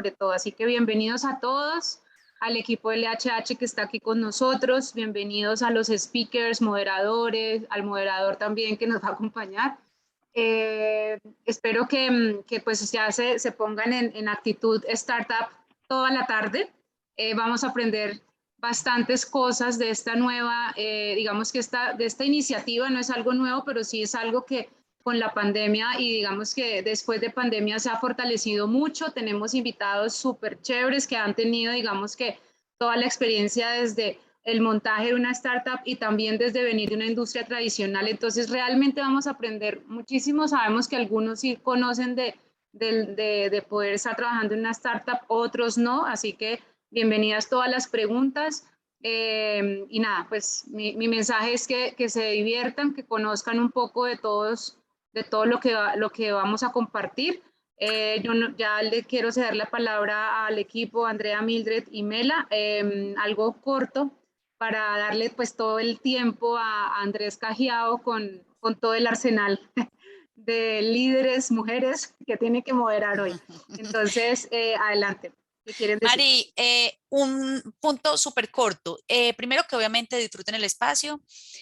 sobre todo. Así que bienvenidos a todos, al equipo LHH que está aquí con nosotros, bienvenidos a los speakers, moderadores, al moderador también que nos va a acompañar. Espero que pues ya se pongan en actitud startup toda la tarde. Vamos a aprender bastantes cosas de esta nueva, digamos que de esta iniciativa no es algo nuevo, pero sí es algo que con la pandemia y digamos que después de pandemia se ha fortalecido mucho. Tenemos invitados súper chéveres que han tenido, digamos que toda la experiencia desde el montaje de una startup y también desde venir de una industria tradicional. Entonces realmente vamos a aprender muchísimo. Sabemos que algunos sí conocen de poder estar trabajando en una startup, otros no, así que bienvenidas todas las preguntas. Y nada, pues mi mensaje es que se diviertan, que conozcan un poco de todo lo que vamos a compartir. Yo ya le quiero ceder la palabra al equipo, Andrea, Mildred y Mela, algo corto para darle pues todo el tiempo a Andrés Cajiao con todo el arsenal de líderes, mujeres que tiene que moderar hoy. Entonces, adelante. ¿Qué quieren decir? Mari, un punto súper corto. Primero que obviamente disfruten el espacio,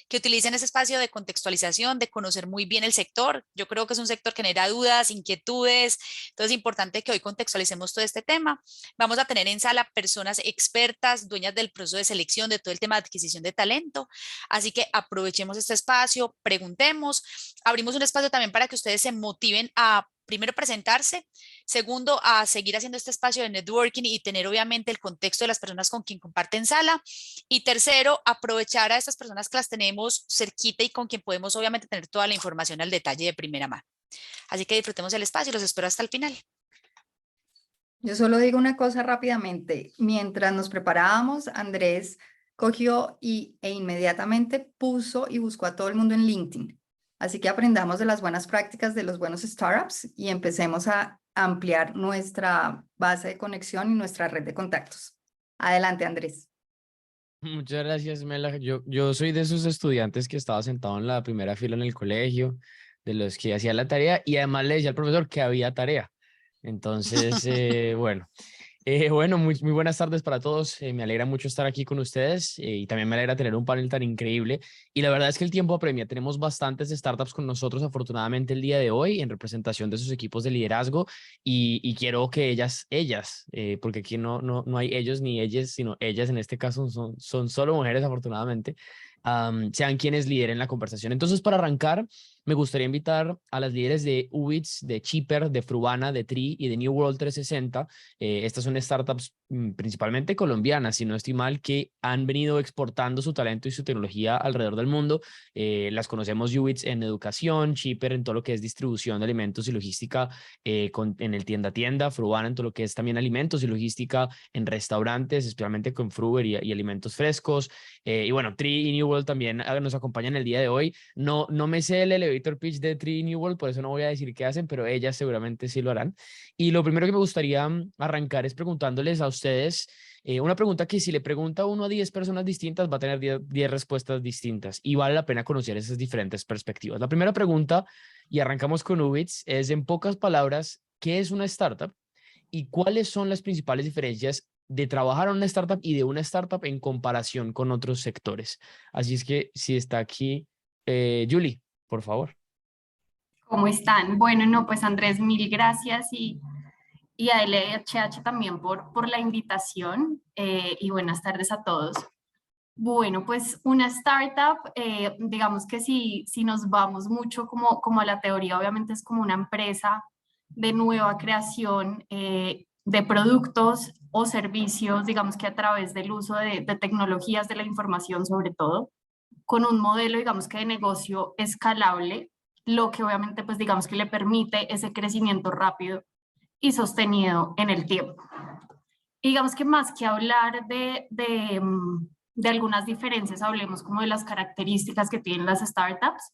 que utilicen ese espacio de contextualización, de conocer muy bien el sector. Yo creo que es un sector que genera dudas, inquietudes, entonces es importante que hoy contextualicemos todo este tema. Vamos a tener en sala personas expertas, dueñas del proceso de selección, de todo el tema de adquisición de talento, así que aprovechemos este espacio, preguntemos, abrimos un espacio también para que ustedes se motiven a primero presentarse, segundo, a seguir haciendo este espacio de networking y tener obviamente el contexto de las personas con quien comparten sala. Y tercero, aprovechar a estas personas que las tenemos cerquita y con quien podemos obviamente tener toda la información al detalle de primera mano. Así que disfrutemos el espacio y los espero hasta el final. Yo solo digo una cosa rápidamente. Mientras nos preparábamos, Andrés cogió e inmediatamente puso y buscó a todo el mundo en LinkedIn. Así que aprendamos de las buenas prácticas de los buenos startups y empecemos a ampliar nuestra base de conexión y nuestra red de contactos. Adelante, Andrés. Muchas gracias, Mela. Yo soy de esos estudiantes que estaba sentado en la primera fila en el colegio, de los que hacía la tarea y además le decía al profesor que había tarea. Entonces, bueno, muy buenas tardes para todos. Me alegra mucho estar aquí con ustedes y también me alegra tener un panel tan increíble. Y la verdad es que el tiempo apremia. Tenemos bastantes startups con nosotros, afortunadamente, el día de hoy en representación de sus equipos de liderazgo y quiero que porque aquí no hay ellos ni ellas, sino ellas en este caso son solo mujeres, afortunadamente, sean quienes lideren la conversación. Entonces, para arrancar, me gustaría invitar a las líderes de Ubits, de Chipper, de Frubana, de Tree y de New World 360. Estas son startups principalmente colombianas, si no estoy mal, que han venido exportando su talento y su tecnología alrededor del mundo. Las conocemos Ubits en educación, Chipper en todo lo que es distribución de alimentos y logística en el tienda-tienda, Frubana en todo lo que es también alimentos y logística en restaurantes, especialmente con Fruver y alimentos frescos. Y bueno, Tree y New World también nos acompañan el día de hoy. No me sé el elevator pitch de Tree y New World, por eso no voy a decir qué hacen, pero ellas seguramente sí lo harán. Y lo primero que me gustaría arrancar es preguntándoles a ustedes una pregunta que si le pregunta uno a 10 personas distintas va a tener 10 respuestas distintas y vale la pena conocer esas diferentes perspectivas. La primera pregunta, y arrancamos con Ubits, es en pocas palabras, ¿qué es una startup y cuáles son las principales diferencias de trabajar en una startup y de una startup en comparación con otros sectores? Así es que si está aquí, Julie, por favor. ¿Cómo están? Bueno, no, pues Andrés, mil gracias y a LHH también por la invitación y buenas tardes a todos. Bueno, pues una startup, digamos que si nos vamos mucho como a la teoría, obviamente es como una empresa de nueva creación de productos o servicios, digamos que a través del uso de tecnologías de la información sobre todo, con un modelo, digamos que de negocio escalable, lo que obviamente pues digamos que le permite ese crecimiento rápido y sostenido en el tiempo. Y digamos que más que hablar de algunas diferencias, hablemos como de las características que tienen las startups.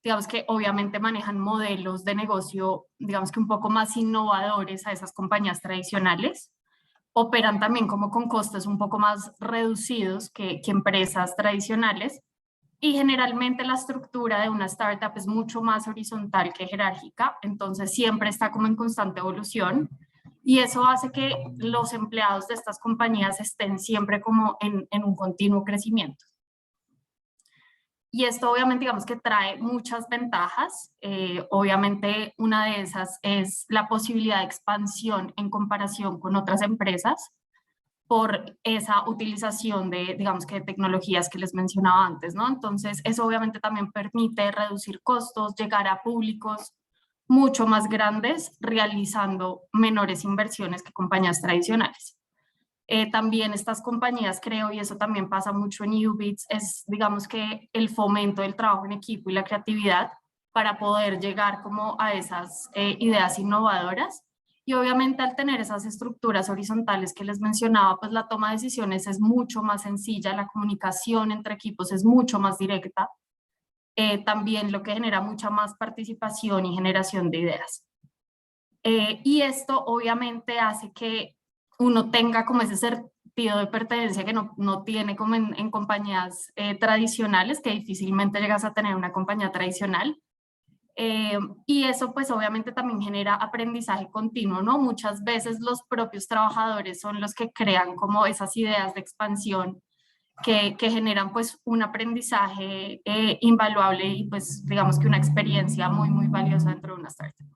Digamos que obviamente manejan modelos de negocio, digamos que un poco más innovadores a esas compañías tradicionales. Operan también como con costes un poco más reducidos que empresas tradicionales. Y generalmente la estructura de una startup es mucho más horizontal que jerárquica, entonces siempre está como en constante evolución Y eso hace que los empleados de estas compañías estén siempre como en un continuo crecimiento. Y esto obviamente digamos que trae muchas ventajas. Obviamente una de esas es la posibilidad de expansión en comparación con otras empresas por esa utilización de, digamos que de tecnologías que les mencionaba antes, ¿no? Entonces eso obviamente también permite reducir costos, llegar a públicos mucho más grandes realizando menores inversiones que compañías tradicionales. También estas compañías, creo, y eso también pasa mucho en Ubits, es, digamos que el fomento del trabajo en equipo y la creatividad para poder llegar como a esas ideas innovadoras. Y obviamente al tener esas estructuras horizontales que les mencionaba, pues la toma de decisiones es mucho más sencilla, la comunicación entre equipos es mucho más directa, también lo que genera mucha más participación y generación de ideas. Y esto obviamente hace que uno tenga como ese sentido de pertenencia que no tiene como en compañías tradicionales, que difícilmente llegas a tener una compañía tradicional. Y eso pues obviamente también genera aprendizaje continuo, ¿no? Muchas veces los propios trabajadores son los que crean como esas ideas de expansión que generan pues un aprendizaje invaluable y pues digamos que una experiencia muy, muy valiosa dentro de una startup.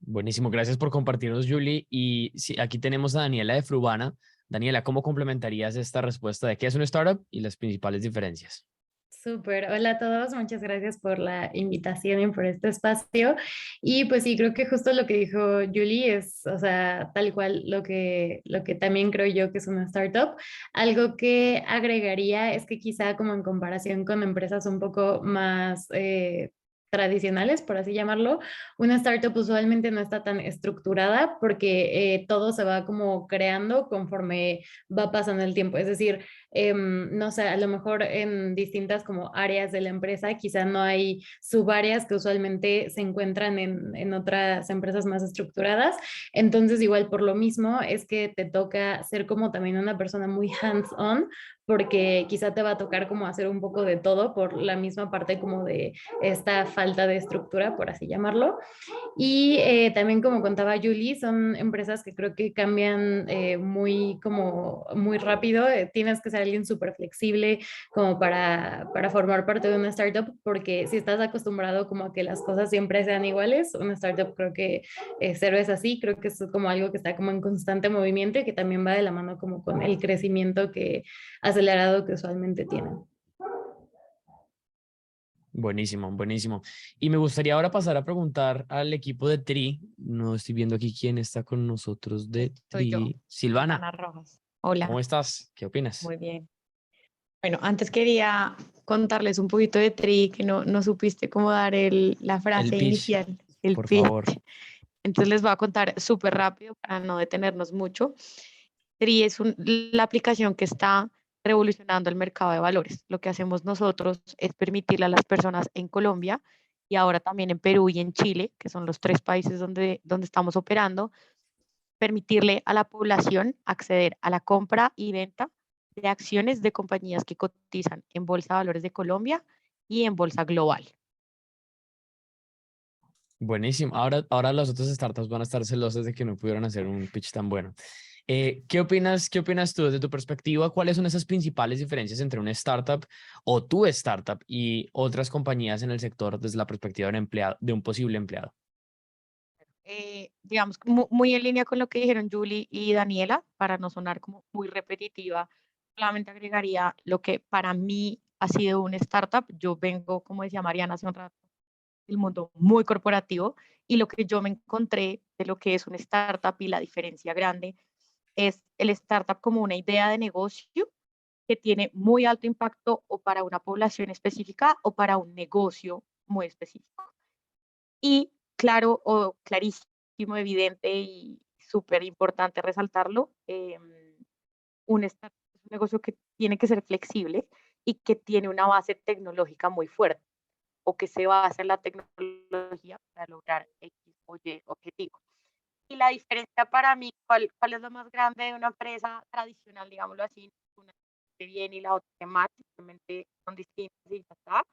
Buenísimo, gracias por compartirnos, Julie. Y sí, aquí tenemos a Daniela de Frubana. Daniela, ¿cómo complementarías esta respuesta de qué es una startup y las principales diferencias? Súper, hola a todos, muchas gracias por la invitación y por este espacio. Y pues sí, creo que justo lo que dijo Julie es, o sea, tal cual lo que también creo yo que es una startup. Algo que agregaría es que quizá como en comparación con empresas un poco más tradicionales, por así llamarlo, una startup usualmente no está tan estructurada porque todo se va como creando conforme va pasando el tiempo. Es decir, no sé, a lo mejor en distintas como áreas de la empresa, quizá no hay subáreas que usualmente se encuentran en otras empresas más estructuradas. Entonces, igual por lo mismo es que te toca ser como también una persona muy hands-on, porque quizá te va a tocar como hacer un poco de todo por la misma parte como de esta falta de estructura, por así llamarlo. Y también como contaba Julie, son empresas que creo que cambian muy como muy rápido. Tienes que ser alguien súper flexible como para formar parte de una startup, porque si estás acostumbrado como a que las cosas siempre sean iguales, una startup creo que cero es así. Creo que es como algo que está como en constante movimiento y que también va de la mano como con el crecimiento que acelerado que usualmente tienen. Buenísimo, buenísimo. Y me gustaría ahora pasar a preguntar al equipo de TRI. No estoy viendo aquí quién está con nosotros de Soy yo, TRI. Silvana, Silvana Rojas. Hola, ¿cómo estás? ¿Qué opinas? muy bien. Bueno, antes quería contarles un poquito de Tri, que no supiste cómo dar la El frase pitch, inicial, el por pitch. favor. Entonces les voy a contar súper rápido para no detenernos mucho. Tri es la aplicación que está revolucionando el mercado de valores. Lo que hacemos nosotros es permitirle a las personas en Colombia y ahora también en Perú y en Chile, que son los 3 países donde estamos operando, permitirle a la población acceder a la compra y venta de acciones de compañías que cotizan en Bolsa de Valores de Colombia y en Bolsa Global. Buenísimo. Ahora las otras startups van a estar celosas de que no pudieron hacer un pitch tan bueno. ¿Qué opinas tú desde tu perspectiva? ¿Cuáles son esas principales diferencias entre una startup o tu startup y otras compañías en el sector desde la perspectiva de un empleado, de un posible empleado? Digamos, muy en línea con lo que dijeron Julie y Daniela, para no sonar como muy repetitiva, solamente agregaría lo que para mí ha sido una startup. Yo vengo, como decía Mariana hace un rato, del mundo muy corporativo, y lo que yo me encontré de lo que es una startup y la diferencia grande es el startup como una idea de negocio que tiene muy alto impacto o para una población específica o para un negocio muy específico. Y claro, o clarísimo, evidente y súper importante resaltarlo, un startup es un negocio que tiene que ser flexible y que tiene una base tecnológica muy fuerte o que se basa en la tecnología para lograr X o Y objetivo. Y la diferencia para mí, ¿cuál es lo más grande de una empresa tradicional, digámoslo así? Una que bien y la otra que mal, simplemente son distintas y ya está.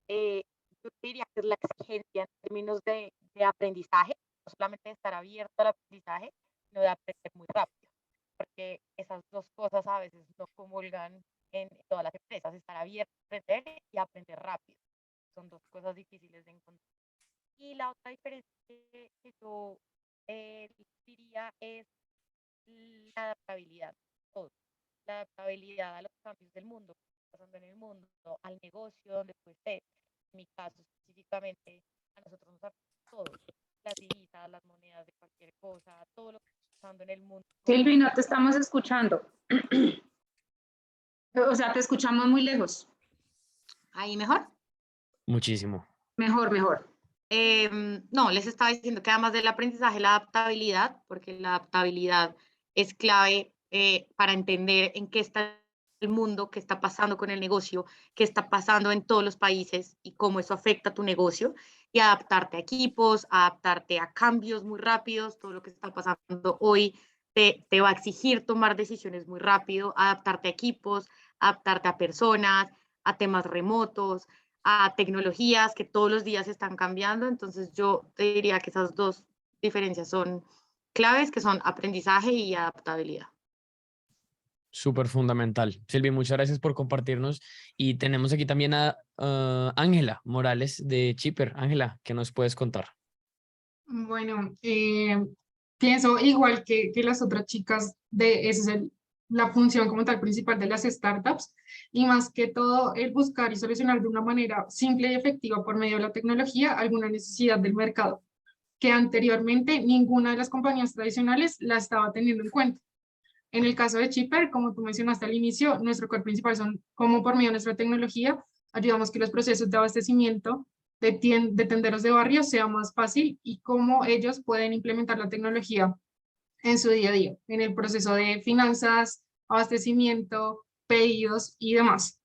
Yo diría que es la exigencia en términos de aprendizaje. no solamente de estar abierto al aprendizaje, sino de aprender muy rápido, porque esas dos cosas a veces no comulgan en todas las empresas, estar abierto a aprender y aprender rápido. Son dos cosas difíciles de encontrar. Y la otra diferencia que yo diría es la adaptabilidad, todo. La adaptabilidad a los cambios del mundo, que está pasando en el mundo, al negocio donde tú estés. En mi caso específicamente, a nosotros nos afecta todo, las divisas, las monedas de cualquier cosa, todo lo que está pasando en el mundo. Silvi, no te estamos escuchando. O sea, te escuchamos muy lejos. ¿Ahí mejor? Muchísimo. Mejor, mejor. No, les estaba diciendo que además del aprendizaje, la adaptabilidad, porque la adaptabilidad es clave para entender en qué está el mundo, qué está pasando con el negocio, qué está pasando en todos los países y cómo eso afecta a tu negocio, y adaptarte a equipos, adaptarte a cambios muy rápidos. Todo lo que está pasando hoy te va a exigir tomar decisiones muy rápido, adaptarte a equipos, adaptarte a personas, a temas remotos, a tecnologías que todos los días están cambiando. Entonces yo te diría que esas dos diferencias son claves, que son aprendizaje y adaptabilidad. Súper fundamental. Silvi, muchas gracias por compartirnos. Y tenemos aquí también a Ángela Morales de Chipper. Ángela, ¿qué nos puedes contar? Bueno, pienso igual que las otras chicas, esa es la función como tal principal de las startups, y más que todo el buscar y solucionar de una manera simple y efectiva por medio de la tecnología alguna necesidad del mercado, que anteriormente ninguna de las compañías tradicionales la estaba teniendo en cuenta. En el caso de Chipper, como tú mencionaste al inicio, nuestro core principal son cómo por medio de nuestra tecnología ayudamos que los procesos de abastecimiento de tenderos de barrio sea más fácil, y cómo ellos pueden implementar la tecnología en su día a día, en el proceso de finanzas, abastecimiento, pedidos y demás.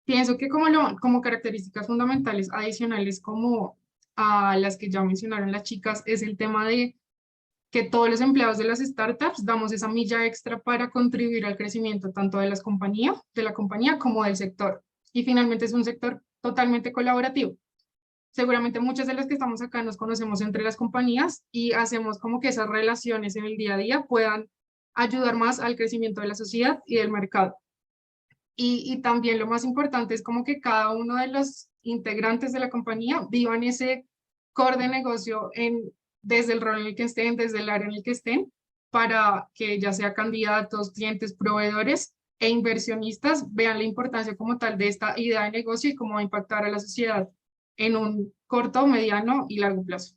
Pienso que como características fundamentales adicionales como a las que ya mencionaron las chicas, es el tema de que todos los empleados de las startups damos esa milla extra para contribuir al crecimiento tanto de la compañía como del sector. Y finalmente es un sector totalmente colaborativo. Seguramente muchas de las que estamos acá nos conocemos entre las compañías y hacemos como que esas relaciones en el día a día puedan ayudar más al crecimiento de la sociedad y del mercado. Y también lo más importante es como que cada uno de los integrantes de la compañía vivan ese core de negocio desde el rol en el que estén, desde el área en el que estén, para que ya sea candidatos, clientes, proveedores e inversionistas vean la importancia como tal de esta idea de negocio y cómo va a impactar a la sociedad en un corto, mediano y largo plazo.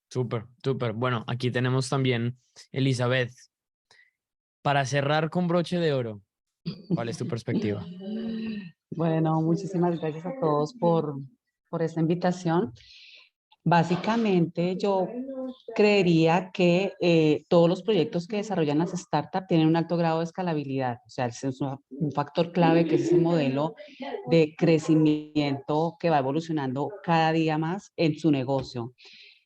Súper, súper. Bueno, aquí tenemos también Elizabeth. Para cerrar con broche de oro, ¿cuál es tu perspectiva? Bueno, muchísimas gracias a todos por esta invitación. Básicamente, yo creería que todos los proyectos que desarrollan las startups tienen un alto grado de escalabilidad. O sea, ese es un factor clave, que es ese modelo de crecimiento que va evolucionando cada día más en su negocio.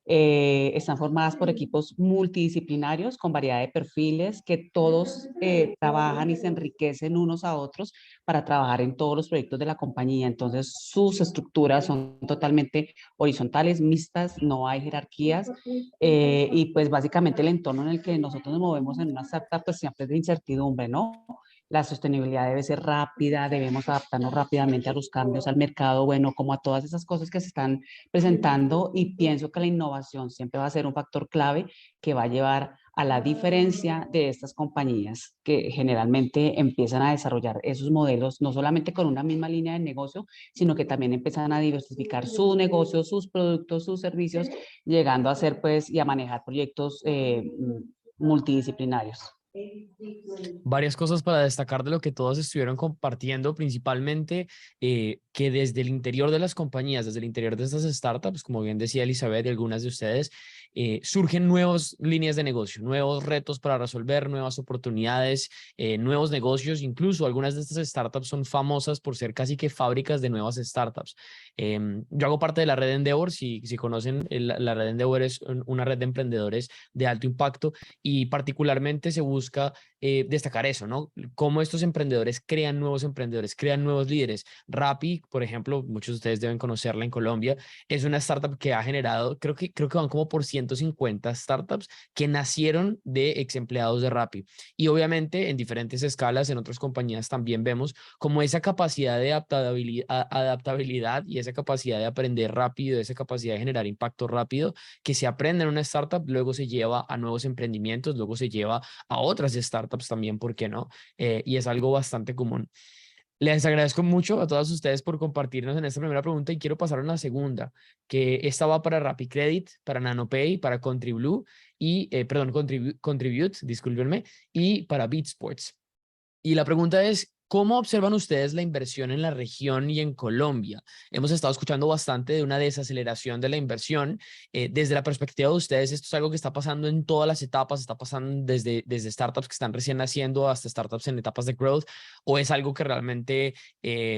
Están formadas por equipos multidisciplinarios con variedad de perfiles que todos trabajan y se enriquecen unos a otros para trabajar en todos los proyectos de la compañía. Entonces, sus estructuras son totalmente horizontales, mixtas, no hay jerarquías, y pues básicamente el entorno en el que nosotros nos movemos en una startup pues siempre es de incertidumbre, ¿no? La sostenibilidad debe ser rápida, debemos adaptarnos rápidamente a los cambios, al mercado, bueno, como a todas esas cosas que se están presentando, y pienso que la innovación siempre va a ser un factor clave que va a llevar a la diferencia de estas compañías que generalmente empiezan a desarrollar esos modelos, no solamente con una misma línea de negocio, sino que también empiezan a diversificar su negocio, sus productos, sus servicios, llegando a hacer pues y a manejar proyectos multidisciplinarios. Varias cosas para destacar de lo que todos estuvieron compartiendo, principalmente que desde el interior de las compañías, desde el interior de estas startups, como bien decía Elizabeth y algunas de ustedes, surgen nuevas líneas de negocio, nuevos retos para resolver, nuevas oportunidades, nuevos negocios. Incluso algunas de estas startups son famosas por ser casi que fábricas de nuevas startups. Yo hago parte de la red Endeavor. Si conocen, la red Endeavor es una red de emprendedores de alto impacto y particularmente se busca destacar eso, ¿no? Cómo estos emprendedores crean nuevos emprendedores, crean nuevos líderes. Rappi, por ejemplo, muchos de ustedes deben conocerla en Colombia, es una startup que ha generado, creo que van como por 150 startups que nacieron de ex empleados de Rappi. Y obviamente en diferentes escalas, en otras compañías también vemos como esa capacidad de adaptabilidad y esa capacidad de aprender rápido, esa capacidad de generar impacto rápido que se aprende en una startup, luego se lleva a nuevos emprendimientos, luego se lleva a otras startups también, ¿por qué no? Y es algo bastante común. Les agradezco mucho a todas ustedes por compartirnos en esta primera pregunta y quiero pasar a una segunda, que esta va para RappiCredit, para NanoPay, para Contriblue y, Contribute, discúlpenme, y para BeatSports. Y la pregunta es, ¿cómo observan ustedes la inversión en la región y en Colombia? Hemos estado escuchando bastante de una desaceleración de la inversión. Desde la perspectiva de ustedes, ¿esto es algo que está pasando en todas las etapas? ¿Está pasando desde startups que están recién naciendo hasta startups en etapas de growth? ¿O es algo que realmente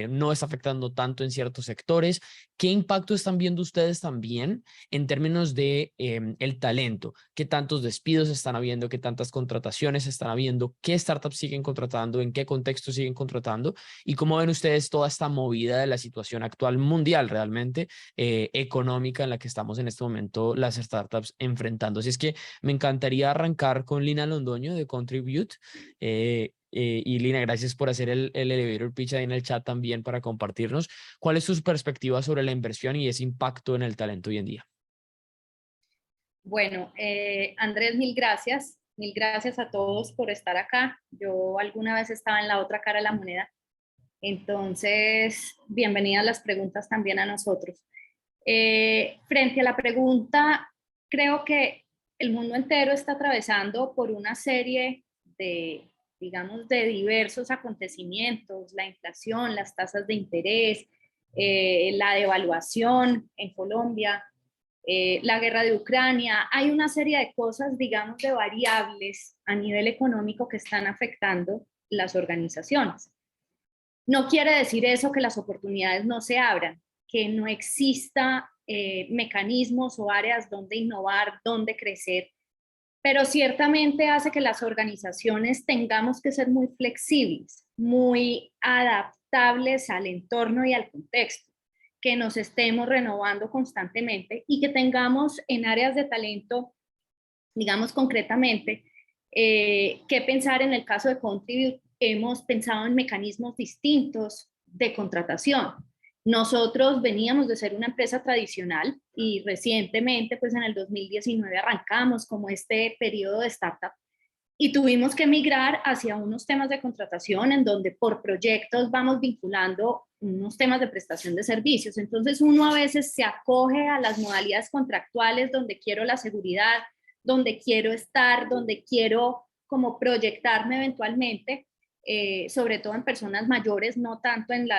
no está afectando tanto en ciertos sectores? ¿Qué impacto están viendo ustedes también en términos de el talento? ¿Qué tantos despidos están habiendo? ¿Qué tantas contrataciones están habiendo? ¿Qué startups siguen contratando? ¿En qué contexto siguen contratando? ¿Y cómo ven ustedes toda esta movida de la situación actual mundial realmente económica en la que estamos en este momento las startups enfrentando? Así es que me encantaría arrancar con Lina Londoño de Contribute. Y Lina, gracias por hacer el elevator pitch ahí en el chat también para compartirnos. ¿Cuál es tu perspectiva sobre la inversión y ese impacto en el talento hoy en día? Bueno, Andrés, mil gracias. Mil gracias a todos por estar acá. Yo alguna vez estaba en la otra cara de la moneda. Entonces, bienvenidas las preguntas también a nosotros. Frente a la pregunta, creo que el mundo entero está atravesando por una serie de, digamos, de diversos acontecimientos, la inflación, las tasas de interés, la devaluación en Colombia, la guerra de Ucrania. Hay una serie de cosas, digamos, de variables a nivel económico que están afectando las organizaciones. No quiere decir eso que las oportunidades no se abran, que no exista mecanismos o áreas donde innovar, donde crecer, pero ciertamente hace que las organizaciones tengamos que ser muy flexibles, muy adaptables al entorno y al contexto, que nos estemos renovando constantemente y que tengamos en áreas de talento, digamos concretamente, que pensar en el caso de Contribute. Hemos pensado en mecanismos distintos de contratación. Nosotros veníamos de ser una empresa tradicional y recientemente, pues en el 2019 arrancamos como este periodo de startup y tuvimos que migrar hacia unos temas de contratación en donde por proyectos vamos vinculando unos temas de prestación de servicios. Entonces uno a veces se acoge a las modalidades contractuales donde quiero la seguridad, donde quiero estar, donde quiero como proyectarme eventualmente, sobre todo en personas mayores, no tanto en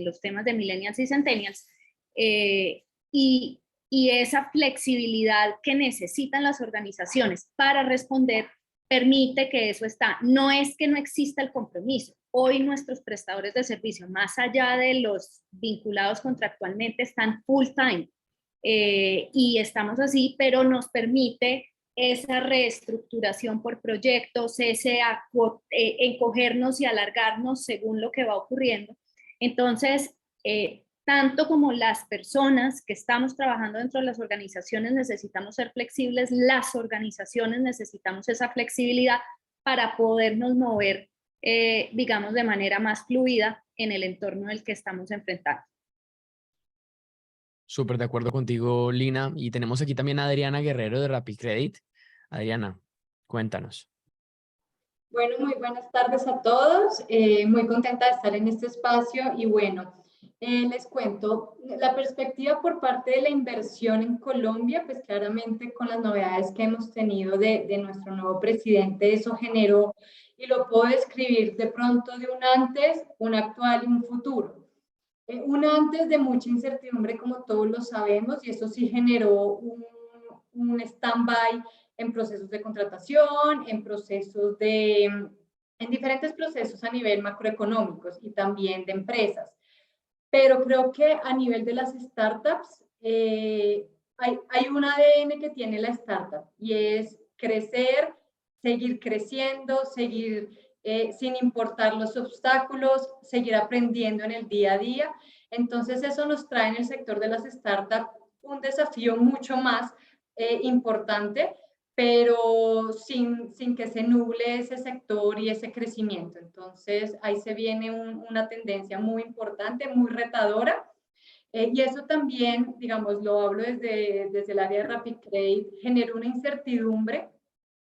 los temas de millennials y centennials, y esa flexibilidad que necesitan las organizaciones para responder permite que eso está. No es que no exista el compromiso. Hoy nuestros prestadores de servicio, más allá de los vinculados contractualmente, están full time y estamos así, pero nos permite esa reestructuración por proyectos, ese encogernos y alargarnos según lo que va ocurriendo. Entonces, tanto como las personas que estamos trabajando dentro de las organizaciones necesitamos ser flexibles, las organizaciones necesitamos esa flexibilidad para podernos mover, digamos, de manera más fluida en el entorno del que estamos enfrentando. Súper de acuerdo contigo, Lina. Y tenemos aquí también a Adriana Guerrero de RappiCredit. Adriana, cuéntanos. Bueno, muy buenas tardes a todos. Muy contenta de estar en este espacio y bueno, les cuento la perspectiva por parte de la inversión en Colombia, pues claramente con las novedades que hemos tenido de nuestro nuevo presidente, eso generó, y lo puedo describir de pronto de un antes, un actual y un futuro. Un antes de mucha incertidumbre, como todos lo sabemos, y eso sí generó un stand-by en procesos de contratación, en diferentes procesos a nivel macroeconómicos y también de empresas. Pero creo que a nivel de las startups hay un ADN que tiene la startup y es crecer, seguir creciendo, seguir sin importar los obstáculos, seguir aprendiendo en el día a día. Entonces eso nos trae en el sector de las startups un desafío mucho más importante, pero sin que se nuble ese sector y ese crecimiento. Entonces ahí se viene una tendencia muy importante, muy retadora. Y eso también, digamos, lo hablo desde el área de Rapid Credit, genera una incertidumbre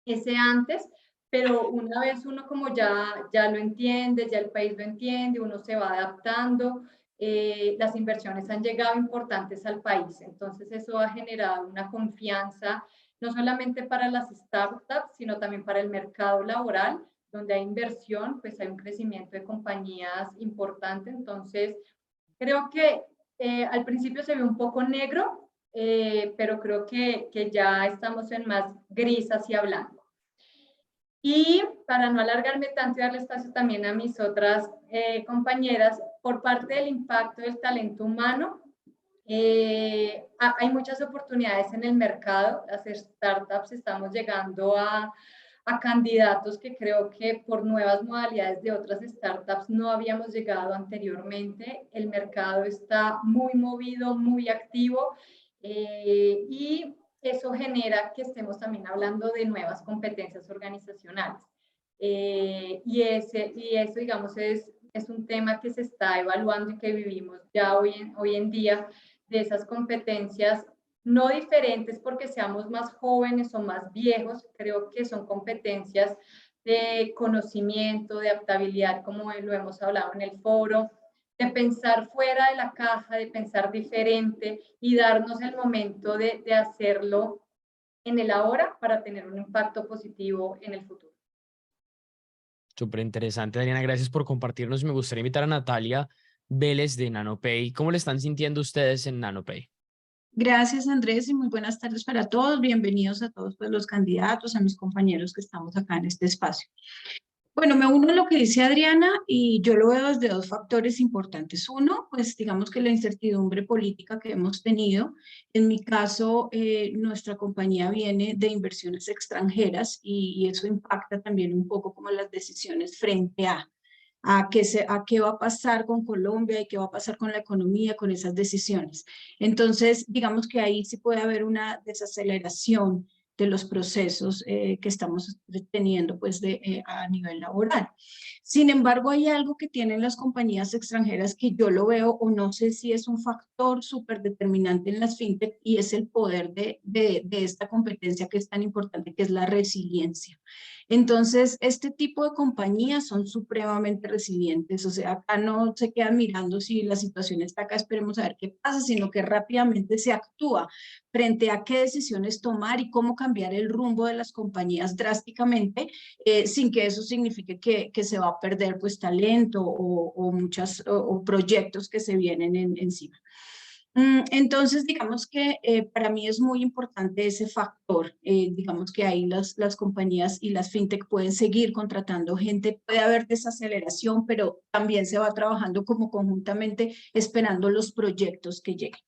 ese antes, pero una vez uno como ya lo entiende, ya el país lo entiende, uno se va adaptando, las inversiones han llegado importantes al país. Entonces eso ha generado una confianza, no solamente para las startups, sino también para el mercado laboral, donde hay inversión, pues hay un crecimiento de compañías importante. Entonces creo que al principio se ve un poco negro, pero creo que ya estamos en más gris hacia blanco. Y para no alargarme tanto y darle espacio también a mis otras compañeras, por parte del impacto del talento humano, hay muchas oportunidades en el mercado. Las startups estamos llegando a candidatos que creo que por nuevas modalidades de otras startups no habíamos llegado anteriormente. El mercado está muy movido, muy activo y eso genera que estemos también hablando de nuevas competencias organizacionales. Y eso, digamos, es un tema que se está evaluando y que vivimos ya hoy en día, de esas competencias no diferentes porque seamos más jóvenes o más viejos. Creo que son competencias de conocimiento, de adaptabilidad, como lo hemos hablado en el foro, de pensar fuera de la caja, de pensar diferente y darnos el momento de hacerlo en el ahora para tener un impacto positivo en el futuro. Súper interesante, Adriana. Gracias por compartirnos. Me gustaría invitar a Natalia Vélez de NanoPay. ¿Cómo le están sintiendo ustedes en NanoPay? Gracias, Andrés, y muy buenas tardes para todos. Bienvenidos a todos pues, los candidatos, a mis compañeros que estamos acá en este espacio. Bueno, me uno a lo que dice Adriana y yo lo veo desde dos factores importantes. Uno, pues digamos que la incertidumbre política que hemos tenido. En mi caso, nuestra compañía viene de inversiones extranjeras y eso impacta también un poco como las decisiones frente a qué va a pasar con Colombia y qué va a pasar con la economía, con esas decisiones. Entonces, digamos que ahí sí puede haber una desaceleración de los procesos que estamos teniendo pues, a nivel laboral. Sin embargo, hay algo que tienen las compañías extranjeras que yo lo veo, o no sé si es un factor súper determinante en las fintech, y es el poder de esta competencia que es tan importante, que es la resiliencia. Entonces, este tipo de compañías son supremamente resilientes, o sea, acá no se quedan mirando si la situación está acá, esperemos a ver qué pasa, sino que rápidamente se actúa frente a qué decisiones tomar y cómo cambiar el rumbo de las compañías drásticamente, sin que eso signifique que se va a perder pues talento o proyectos que se vienen encima. Entonces, digamos que para mí es muy importante ese factor. Digamos que ahí las compañías y las fintech pueden seguir contratando gente, puede haber desaceleración, pero también se va trabajando como conjuntamente esperando los proyectos que lleguen.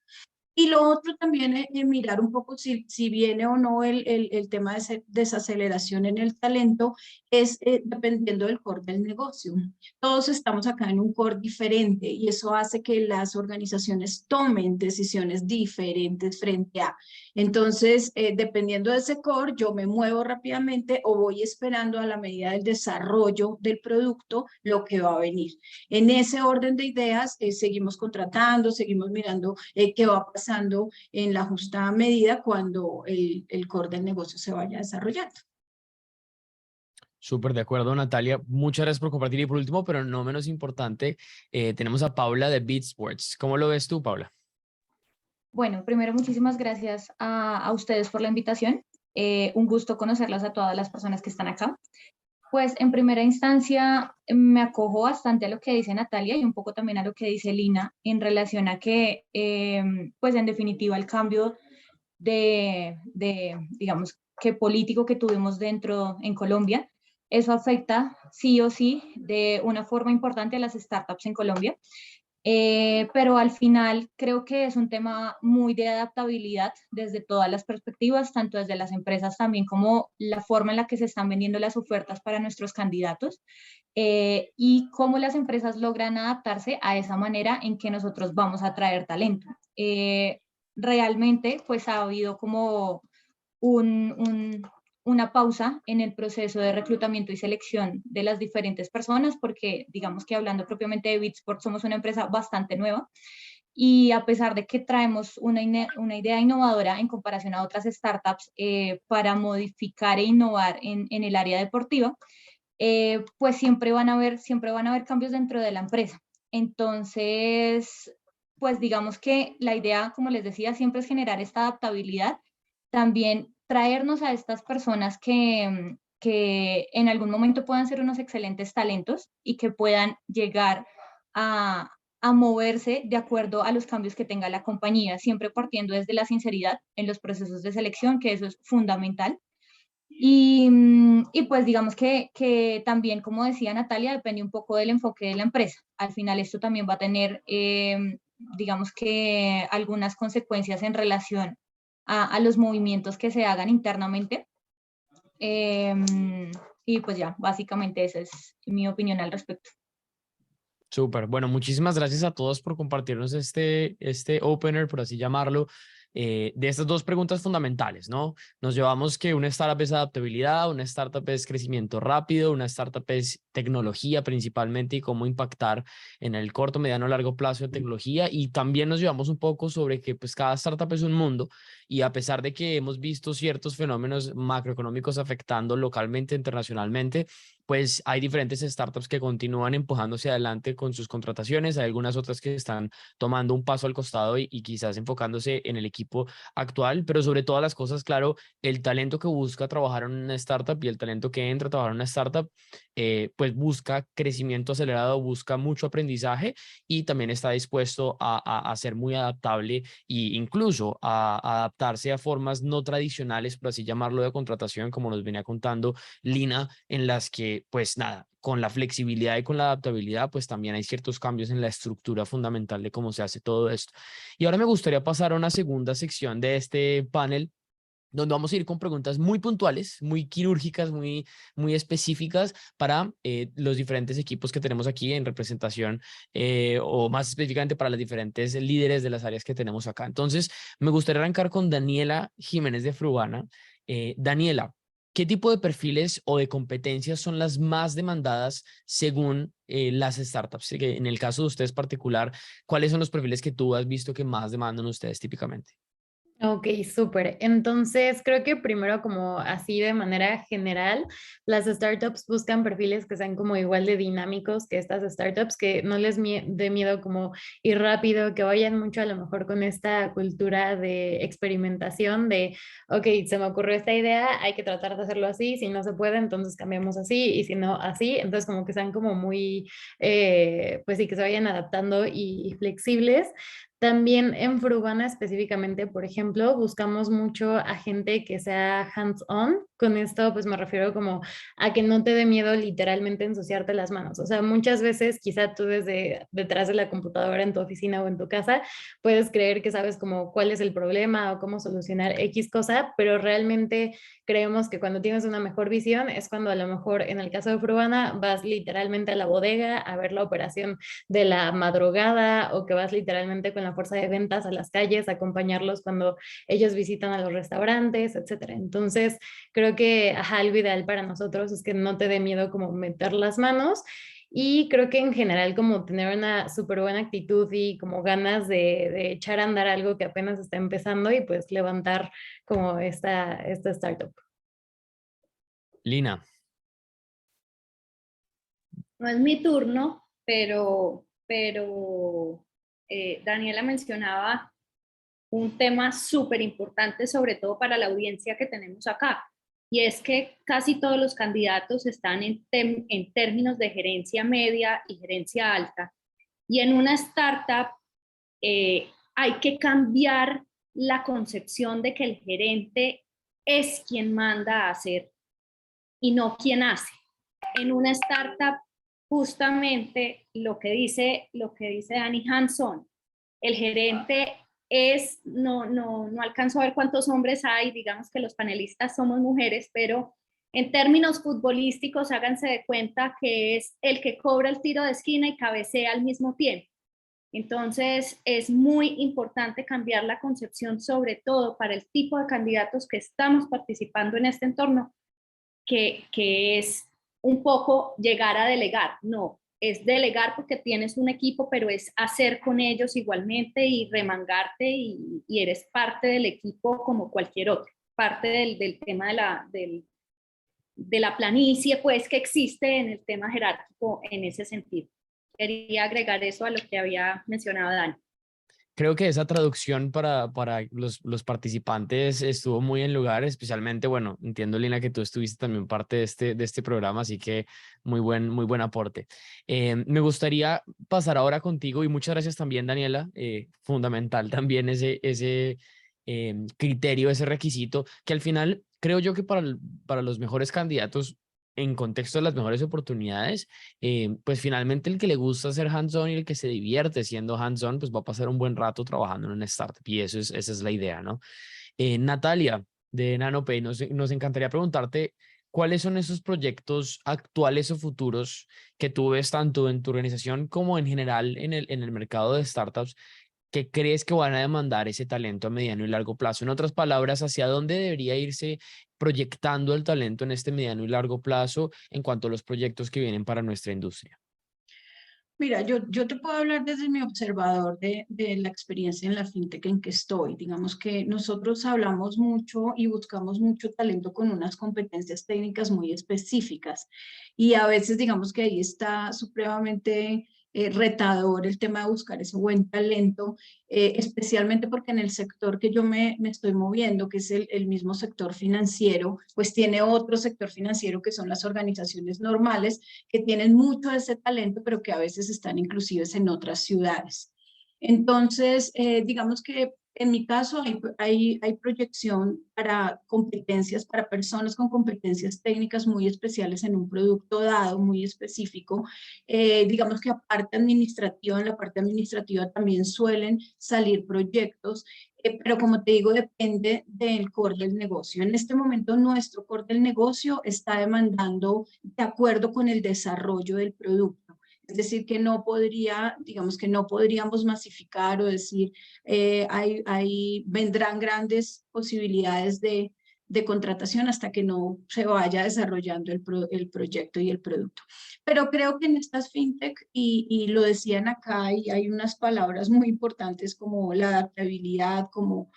Y lo otro también es mirar un poco si viene o no el tema de desaceleración en el talento, es dependiendo del core del negocio. Todos estamos acá en un core diferente y eso hace que las organizaciones tomen decisiones diferentes frente a. Entonces, dependiendo de ese core, yo me muevo rápidamente o voy esperando a la medida del desarrollo del producto lo que va a venir. En ese orden de ideas, seguimos contratando, seguimos mirando qué va a pasar en la justa medida cuando el core del negocio se vaya desarrollando. Súper de acuerdo, Natalia. Muchas gracias por compartir. Y por último, pero no menos importante, tenemos a Paula de BeatSports. ¿Cómo lo ves tú, Paula? Bueno, primero muchísimas gracias a ustedes por la invitación. Un gusto conocerlas a todas las personas que están acá. Pues en primera instancia me acojo bastante a lo que dice Natalia y un poco también a lo que dice Lina en relación a que, pues en definitiva, el cambio digamos, que político que tuvimos en Colombia. Eso afecta sí o sí de una forma importante a las startups en Colombia. Pero al final creo que es un tema muy de adaptabilidad desde todas las perspectivas, tanto desde las empresas también como la forma en la que se están vendiendo las ofertas para nuestros candidatos, y cómo las empresas logran adaptarse a esa manera en que nosotros vamos a atraer talento. Realmente pues ha habido como una pausa en el proceso de reclutamiento y selección de las diferentes personas, porque digamos que hablando propiamente de Bitsport, somos una empresa bastante nueva y a pesar de que traemos una idea innovadora en comparación a otras startups para modificar e innovar en el área deportiva, pues siempre van a haber cambios dentro de la empresa. Entonces, pues digamos que la idea, como les decía, siempre es generar esta adaptabilidad, también traernos a estas personas que en algún momento puedan ser unos excelentes talentos y que puedan llegar a moverse de acuerdo a los cambios que tenga la compañía, siempre partiendo desde la sinceridad en los procesos de selección, que eso es fundamental. Y pues digamos que también, como decía Natalia, depende un poco del enfoque de la empresa. Al final esto también va a tener, digamos que algunas consecuencias en relación a los movimientos que se hagan internamente. Y pues ya, básicamente esa es mi opinión al respecto. Súper. Bueno, muchísimas gracias a todos por compartirnos este opener, por así llamarlo, de estas dos preguntas fundamentales, ¿no? Nos llevamos que una startup es adaptabilidad, una startup es crecimiento rápido, una startup es tecnología principalmente y cómo impactar en el corto, mediano, largo plazo de tecnología, y también nos llevamos un poco sobre que pues cada startup es un mundo y a pesar de que hemos visto ciertos fenómenos macroeconómicos afectando localmente, internacionalmente, pues hay diferentes startups que continúan empujándose adelante con sus contrataciones, hay algunas otras que están tomando un paso al costado y quizás enfocándose en el equipo actual, pero sobre todas las cosas, claro, el talento que busca trabajar en una startup y el talento que entra a trabajar en una startup, pues busca crecimiento acelerado, busca mucho aprendizaje y también está dispuesto a ser muy adaptable e incluso a adaptarse a formas no tradicionales, por así llamarlo, de contratación, como nos venía contando Lina, en las que pues nada, con la flexibilidad y con la adaptabilidad, pues también hay ciertos cambios en la estructura fundamental de cómo se hace todo esto. Y ahora me gustaría pasar a una segunda sección de este panel, donde vamos a ir con preguntas muy puntuales, muy quirúrgicas, muy específicas para los diferentes equipos que tenemos aquí en representación, o más específicamente para los diferentes líderes de las áreas que tenemos acá. Entonces, me gustaría arrancar con Daniela Jiménez de Frubana. Daniela, ¿qué tipo de perfiles o de competencias son las más demandadas según las startups? En el caso de ustedes particular, ¿cuáles son los perfiles que tú has visto que más demandan ustedes típicamente? Ok, súper. Entonces, creo que primero como así de manera general, las startups buscan perfiles que sean como igual de dinámicos que estas startups, que no les dé miedo como ir rápido, que vayan mucho a lo mejor con esta cultura de experimentación de, ok, se me ocurrió esta idea, hay que tratar de hacerlo así, si no se puede, entonces cambiamos así, y si no, así. Entonces como que sean como muy, pues sí, que se vayan adaptando y flexibles. También en Frubana específicamente, por ejemplo, buscamos mucho a gente que sea hands-on. Con esto, pues me refiero como a que no te dé miedo literalmente ensuciarte las manos. O sea, muchas veces quizá tú desde detrás de la computadora en tu oficina o en tu casa puedes creer que sabes como cuál es el problema o cómo solucionar X cosa, pero realmente creemos que cuando tienes una mejor visión es cuando a lo mejor en el caso de Frubana vas literalmente a la bodega a ver la operación de la madrugada o que vas literalmente con la fuerza de ventas a las calles a acompañarlos cuando ellos visitan a los restaurantes, etcétera. Entonces, creo que algo ideal para nosotros es que no te dé miedo como meter las manos. Y creo que en general como tener una súper buena actitud y como ganas de echar a andar algo que apenas está empezando y pues levantar como esta startup. Lina. No es mi turno, pero Daniela mencionaba un tema súper importante, sobre todo para la audiencia que tenemos acá, y es que casi todos los candidatos están en términos de gerencia media y gerencia alta, y en una startup hay que cambiar la concepción de que el gerente es quien manda a hacer y no quien hace. En una startup, justamente lo que dice Dani Hanson, el gerente no alcanzo a ver cuántos hombres hay, digamos que los panelistas somos mujeres, pero en términos futbolísticos, háganse de cuenta que es el que cobra el tiro de esquina y cabecea al mismo tiempo. Entonces, es muy importante cambiar la concepción, sobre todo para el tipo de candidatos que estamos participando en este entorno, que es un poco llegar a delegar. No, es delegar porque tienes un equipo, pero es hacer con ellos igualmente y remangarte y eres parte del equipo como cualquier otro, parte del tema de la planicie, pues, que existe en el tema jerárquico en ese sentido. Quería agregar eso a lo que había mencionado Dani. Creo que esa traducción para los participantes estuvo muy en lugar, especialmente, bueno, entiendo, Lina, que tú estuviste también parte de este programa, así que muy buen aporte. Me gustaría pasar ahora contigo y muchas gracias también, Daniela. Fundamental también ese criterio, ese requisito, que al final creo yo que para los mejores candidatos en contexto de las mejores oportunidades, pues finalmente el que le gusta ser hands-on y el que se divierte siendo hands-on, pues va a pasar un buen rato trabajando en una startup y esa es la idea, ¿no? Natalia, de NanoPay, nos encantaría preguntarte cuáles son esos proyectos actuales o futuros que tú ves tanto en tu organización como en general en el mercado de startups que crees que van a demandar ese talento a mediano y largo plazo. En otras palabras, ¿hacia dónde debería irse proyectando el talento en este mediano y largo plazo en cuanto a los proyectos que vienen para nuestra industria? Mira, yo te puedo hablar desde mi observador de la experiencia en la fintech en que estoy. Digamos que nosotros hablamos mucho y buscamos mucho talento con unas competencias técnicas muy específicas y a veces digamos que ahí está supremamente retador el tema de buscar ese buen talento, especialmente porque en el sector que yo me estoy moviendo, que es el mismo sector financiero, pues tiene otro sector financiero que son las organizaciones normales que tienen mucho de ese talento, pero que a veces están inclusive en otras ciudades. Entonces, digamos que en mi caso hay proyección para competencias, para personas con competencias técnicas muy especiales en un producto dado, muy específico. Digamos que aparte administrativa, en la parte administrativa también suelen salir proyectos, pero como te digo, depende del core del negocio. En este momento nuestro core del negocio está demandando de acuerdo con el desarrollo del producto. Es decir, que no podría, digamos que no podríamos masificar o decir, vendrán grandes posibilidades de contratación hasta que no se vaya desarrollando el proyecto y el producto. Pero creo que en estas fintech, y lo decían acá, y hay unas palabras muy importantes como la adaptabilidad, como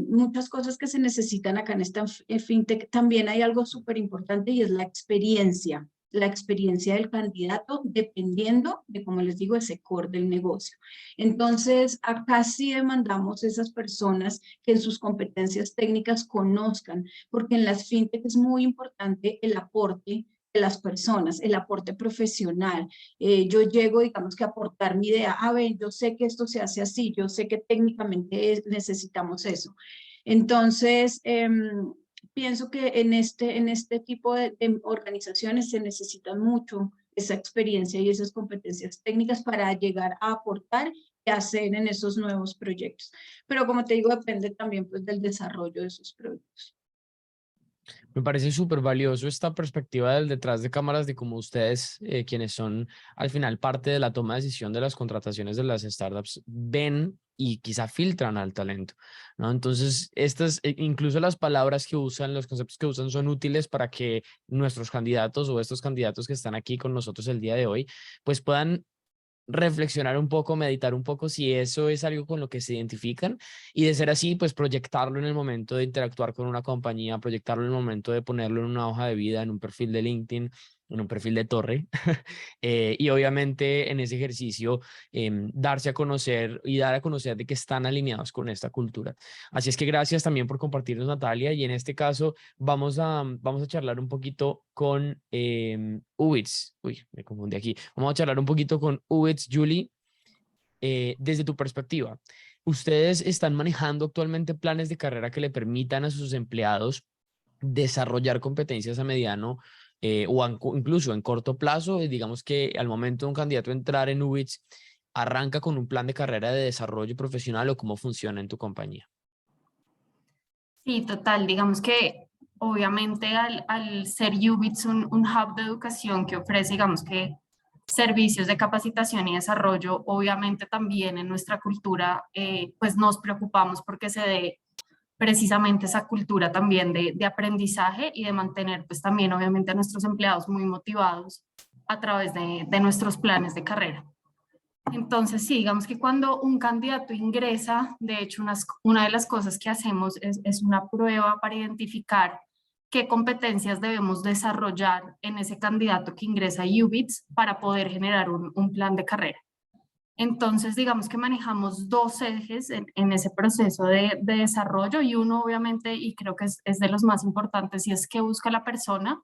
muchas cosas que se necesitan acá en esta fintech, también hay algo súper importante y es la experiencia del candidato dependiendo de, como les digo, ese core del negocio. Entonces, acá sí demandamos esas personas que en sus competencias técnicas conozcan, porque en las fintech es muy importante el aporte de las personas, el aporte profesional. Yo llego, digamos que a aportar mi idea, a ver, yo sé que esto se hace así, yo sé que técnicamente necesitamos eso. Entonces, pienso que en este tipo de organizaciones se necesita mucho esa experiencia y esas competencias técnicas para llegar a aportar y hacer en esos nuevos proyectos. Pero como te digo, depende también pues, del desarrollo de esos productos. Me parece súper valioso esta perspectiva del detrás de cámaras de cómo ustedes, quienes son al final parte de la toma de decisión de las contrataciones de las startups, ven y quizá filtran al talento, ¿no? Entonces, incluso las palabras que usan, los conceptos que usan son útiles para que nuestros candidatos o estos candidatos que están aquí con nosotros el día de hoy, pues puedan reflexionar un poco, meditar un poco si eso es algo con lo que se identifican y de ser así, pues proyectarlo en el momento de interactuar con una compañía, proyectarlo en el momento de ponerlo en una hoja de vida, en un perfil de LinkedIn, en un perfil de torre y obviamente en ese ejercicio darse a conocer y dar a conocer de que están alineados con esta cultura. Así es que gracias también por compartirnos, Natalia, y en este caso vamos a charlar un poquito con Ubits. Uy, me confundí aquí. Vamos a charlar un poquito con Ubits, Julie, desde tu perspectiva. ¿ustedes están manejando actualmente planes de carrera que le permitan a sus empleados desarrollar competencias a mediano incluso en corto plazo? Digamos que al momento de un candidato entrar en UBITS, ¿arranca con un plan de carrera de desarrollo profesional o cómo funciona en tu compañía? Sí, total. Digamos que obviamente al ser UBITS un hub de educación que ofrece, digamos que servicios de capacitación y desarrollo, obviamente también en nuestra cultura, pues nos preocupamos porque se dé precisamente esa cultura también de aprendizaje y de mantener pues también obviamente a nuestros empleados muy motivados a través de nuestros planes de carrera. Entonces, sí, digamos que cuando un candidato ingresa, de hecho, una de las cosas que hacemos es una prueba para identificar qué competencias debemos desarrollar en ese candidato que ingresa a UBITS para poder generar un plan de carrera. Entonces, digamos que manejamos dos ejes en ese proceso de desarrollo y uno, obviamente, y creo que es de los más importantes, y es qué busca la persona.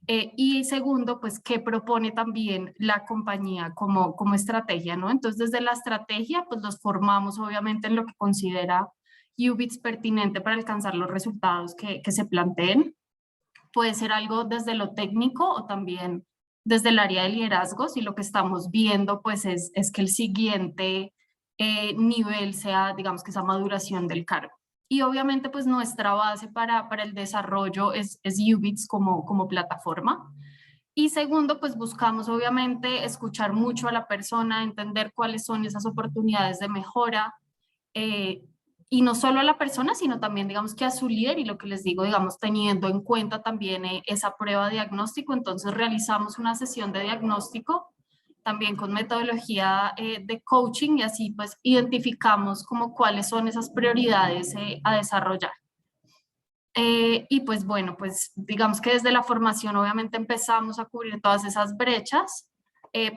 Y segundo, pues, ¿qué propone también la compañía como estrategia, ¿no? Entonces, desde la estrategia, pues, los formamos obviamente en lo que considera UBITS pertinente para alcanzar los resultados que se planteen. Puede ser algo desde lo técnico o también desde el área de liderazgo, si lo que estamos viendo, pues, es que el siguiente nivel sea, digamos, que esa maduración del cargo. Y obviamente pues nuestra base para el desarrollo es UBITS como plataforma. Y segundo, pues buscamos obviamente escuchar mucho a la persona, entender cuáles son esas oportunidades de mejora, eh, y no solo a la persona, sino también digamos que a su líder y lo que les digo, digamos, teniendo en cuenta también esa prueba de diagnóstico. Entonces realizamos una sesión de diagnóstico también con metodología de coaching y así pues identificamos como cuáles son esas prioridades a desarrollar. Y pues bueno, pues digamos que desde la formación obviamente empezamos a cubrir todas esas brechas,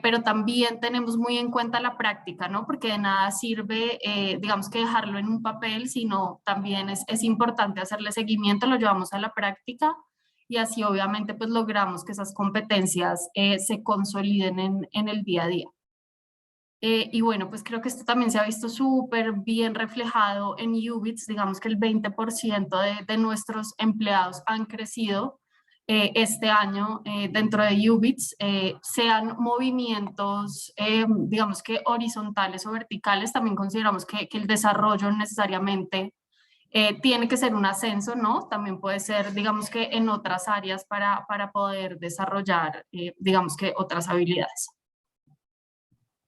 pero también tenemos muy en cuenta la práctica, ¿no? Porque de nada sirve, digamos que dejarlo en un papel, sino también es importante hacerle seguimiento, lo llevamos a la práctica y así obviamente pues logramos que esas competencias se consoliden en el día a día. Y bueno, pues creo que esto también se ha visto súper bien reflejado en UBITS. Digamos que el 20% de nuestros empleados han crecido este año dentro de UBITS, sean movimientos, digamos que horizontales o verticales. También consideramos que el desarrollo necesariamente tiene que ser un ascenso, ¿no? También puede ser, digamos que en otras áreas para poder desarrollar, digamos que otras habilidades.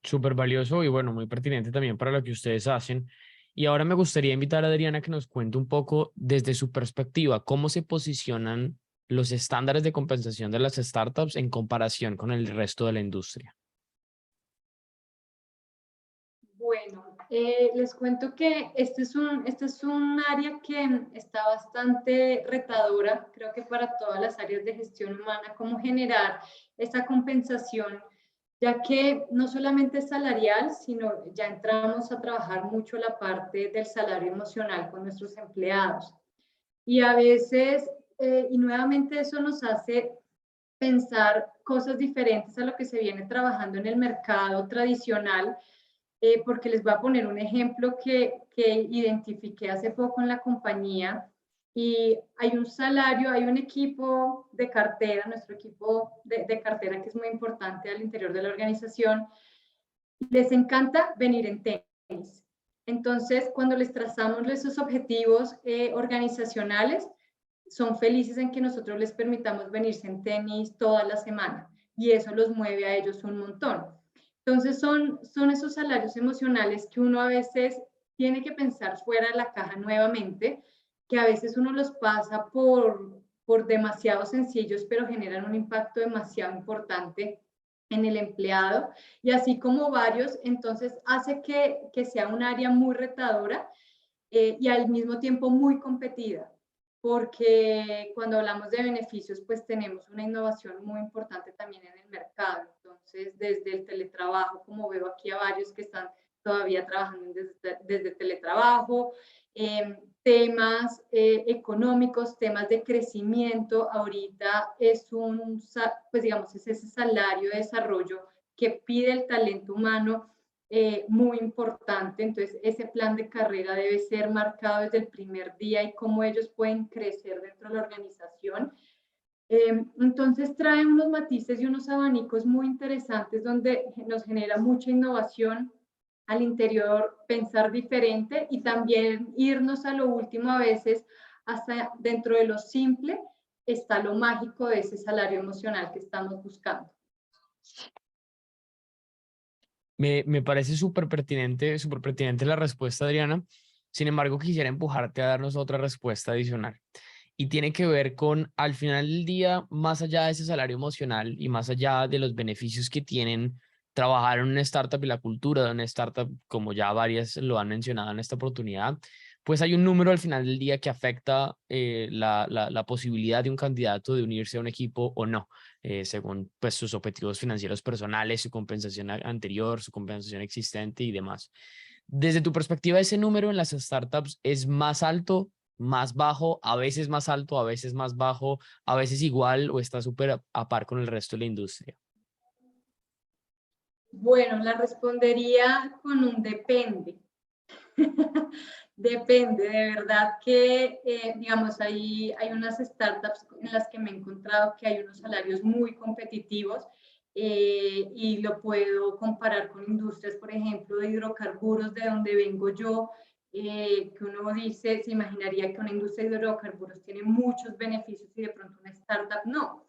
Súper valioso y bueno, muy pertinente también para lo que ustedes hacen. Y ahora me gustaría invitar a Adriana que nos cuente un poco desde su perspectiva, cómo se posicionan los estándares de compensación de las startups en comparación con el resto de la industria. Bueno, les cuento que este es un área que está bastante retadora, creo que para todas las áreas de gestión humana, cómo generar esa compensación, ya que no solamente es salarial, sino ya entramos a trabajar mucho la parte del salario emocional con nuestros empleados. Y a veces, y nuevamente eso nos hace pensar cosas diferentes a lo que se viene trabajando en el mercado tradicional, porque les voy a poner un ejemplo que identifiqué hace poco en la compañía. Y hay un salario, hay un equipo de cartera, nuestro equipo de cartera que es muy importante al interior de la organización. Les encanta venir en tenis. Entonces, cuando les trazamos esos objetivos organizacionales, son felices en que nosotros les permitamos venirse en tenis toda la semana y eso los mueve a ellos un montón. Entonces son esos salarios emocionales que uno a veces tiene que pensar fuera de la caja nuevamente, que a veces uno los pasa por demasiado sencillos, pero generan un impacto demasiado importante en el empleado y así como varios, entonces hace que sea un área muy retadora y al mismo tiempo muy competida, porque cuando hablamos de beneficios, pues tenemos una innovación muy importante también en el mercado. Entonces, desde el teletrabajo, como veo aquí a varios que están todavía trabajando desde teletrabajo, temas económicos, temas de crecimiento, ahorita es pues digamos, es ese salario de desarrollo que pide el talento humano muy importante. Entonces, ese plan de carrera debe ser marcado desde el primer día y cómo ellos pueden crecer dentro de la organización. Entonces, trae unos matices y unos abanicos muy interesantes donde nos genera mucha innovación al interior, pensar diferente y también irnos a lo último a veces hasta dentro de lo simple está lo mágico de ese salario emocional que estamos buscando. Me parece súper pertinente la respuesta, Adriana. Sin embargo, quisiera empujarte a darnos otra respuesta adicional. Y tiene que ver con, al final del día, más allá de ese salario emocional y más allá de los beneficios que tienen trabajar en una startup y la cultura de una startup, como ya varias lo han mencionado en esta oportunidad, pues hay un número al final del día que afecta la posibilidad de un candidato de unirse a un equipo o no, según pues, sus objetivos financieros personales, su compensación anterior, su compensación existente y demás. Desde tu perspectiva, ¿ese número en las startups es más alto, más bajo, a veces más alto, a veces más bajo, a veces igual o está súper a par con el resto de la industria? Bueno, la respondería con un depende. Depende, de verdad que, digamos, hay unas startups en las que me he encontrado que hay unos salarios muy competitivos y lo puedo comparar con industrias, por ejemplo, de hidrocarburos, de donde vengo yo, que uno dice, se imaginaría que una industria de hidrocarburos tiene muchos beneficios y de pronto una startup no.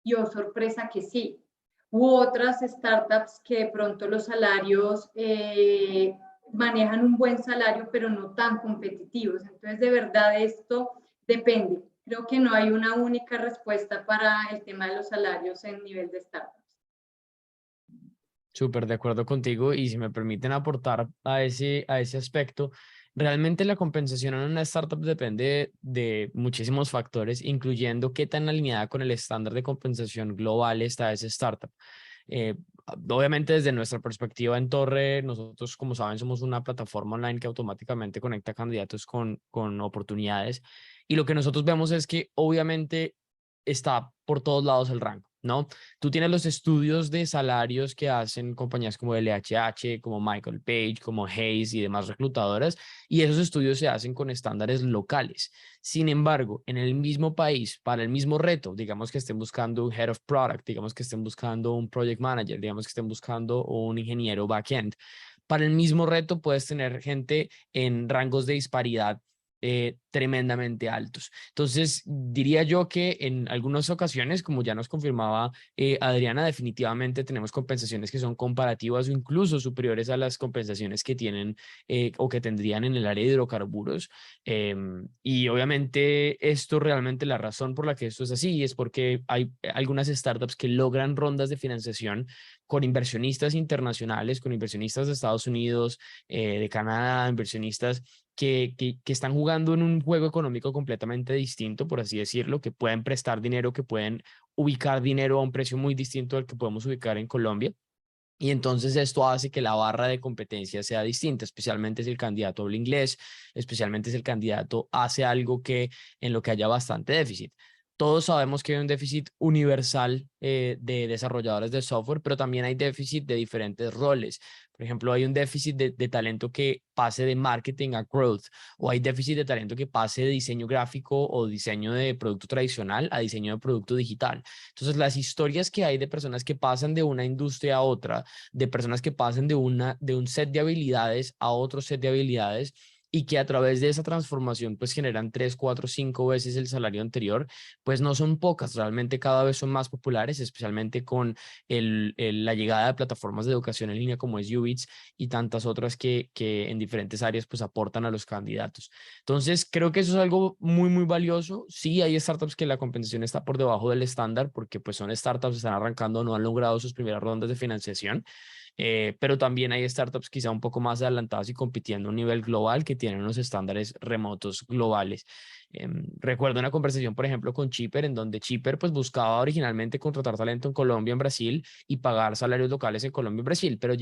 Y oh, sorpresa que sí. U otras startups que de pronto los salarios manejan un buen salario, pero no tan competitivos. Entonces, de verdad, esto depende. Creo que no hay una única respuesta para el tema de los salarios en nivel de startups. Súper de acuerdo contigo y si me permiten aportar a ese aspecto, realmente la compensación en una startup depende de muchísimos factores, incluyendo qué tan alineada con el estándar de compensación global está esa startup. Obviamente desde nuestra perspectiva en Torre, nosotros como saben somos una plataforma online que automáticamente conecta candidatos con oportunidades y lo que nosotros vemos es que obviamente está por todos lados el rango, ¿no? Tú tienes los estudios de salarios que hacen compañías como LHH, como Michael Page, como Hayes y demás reclutadoras, y esos estudios se hacen con estándares locales. Sin embargo, en el mismo país, para el mismo reto, digamos que estén buscando un Head of Product, digamos que estén buscando un Project Manager, digamos que estén buscando un ingeniero backend, para el mismo reto puedes tener gente en rangos de disparidad tremendamente altos. Entonces, diría yo que en algunas ocasiones, como ya nos confirmaba Adriana, definitivamente tenemos compensaciones que son comparativas o incluso superiores a las compensaciones que tienen o que tendrían en el área de hidrocarburos. Y obviamente esto realmente la razón por la que esto es así es porque hay algunas startups que logran rondas de financiación con inversionistas internacionales, con inversionistas de Estados Unidos, de Canadá, inversionistas que están jugando en un juego económico completamente distinto, por así decirlo, que pueden prestar dinero, que pueden ubicar dinero a un precio muy distinto al que podemos ubicar en Colombia. Y entonces esto hace que la barra de competencia sea distinta, especialmente si el candidato habla inglés, especialmente si el candidato hace algo que en lo que haya bastante déficit. Todos sabemos que hay un déficit universal de desarrolladores de software, pero también hay déficit de diferentes roles. Por ejemplo, hay un déficit de talento que pase de marketing a growth, o hay déficit de talento que pase de diseño gráfico o diseño de producto tradicional a diseño de producto digital. Entonces, las historias que hay de personas que pasan de una industria a otra, de personas que pasan de un set de habilidades a otro set de habilidades, y que a través de esa transformación pues generan 3, 4, 5 veces el salario anterior, pues no son pocas, realmente cada vez son más populares, especialmente con la llegada de plataformas de educación en línea como es Ubits y tantas otras que en diferentes áreas pues aportan a los candidatos. Entonces creo que eso es algo muy muy valioso. Sí hay startups que la compensación está por debajo del estándar porque pues son startups, están arrancando, no han logrado sus primeras rondas de financiación. Pero también hay startups quizá un poco más adelantadas y compitiendo a un nivel global que tienen unos estándares remotos globales. Recuerdo una conversación, por ejemplo, con Chipper, en donde Chipper pues buscaba originalmente contratar talento en Colombia, en Brasil y pagar salarios locales en Colombia, en Brasil, pero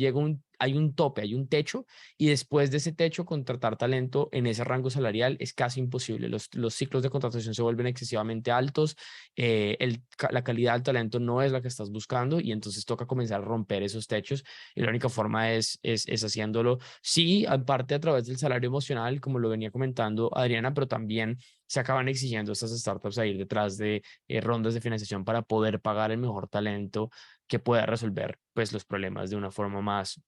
hay un tope, hay un techo, y después de ese techo contratar talento en ese rango salarial es casi imposible. Los ciclos de contratación se vuelven excesivamente altos, la calidad del talento no es la que estás buscando y entonces toca comenzar a romper esos techos, y la única forma es haciéndolo, sí, en parte a través del salario emocional, como lo venía comentando Adriana, pero también se acaban exigiendo estas startups a ir detrás de rondas de financiación para poder pagar el mejor talento que pueda resolver pues los problemas de una forma más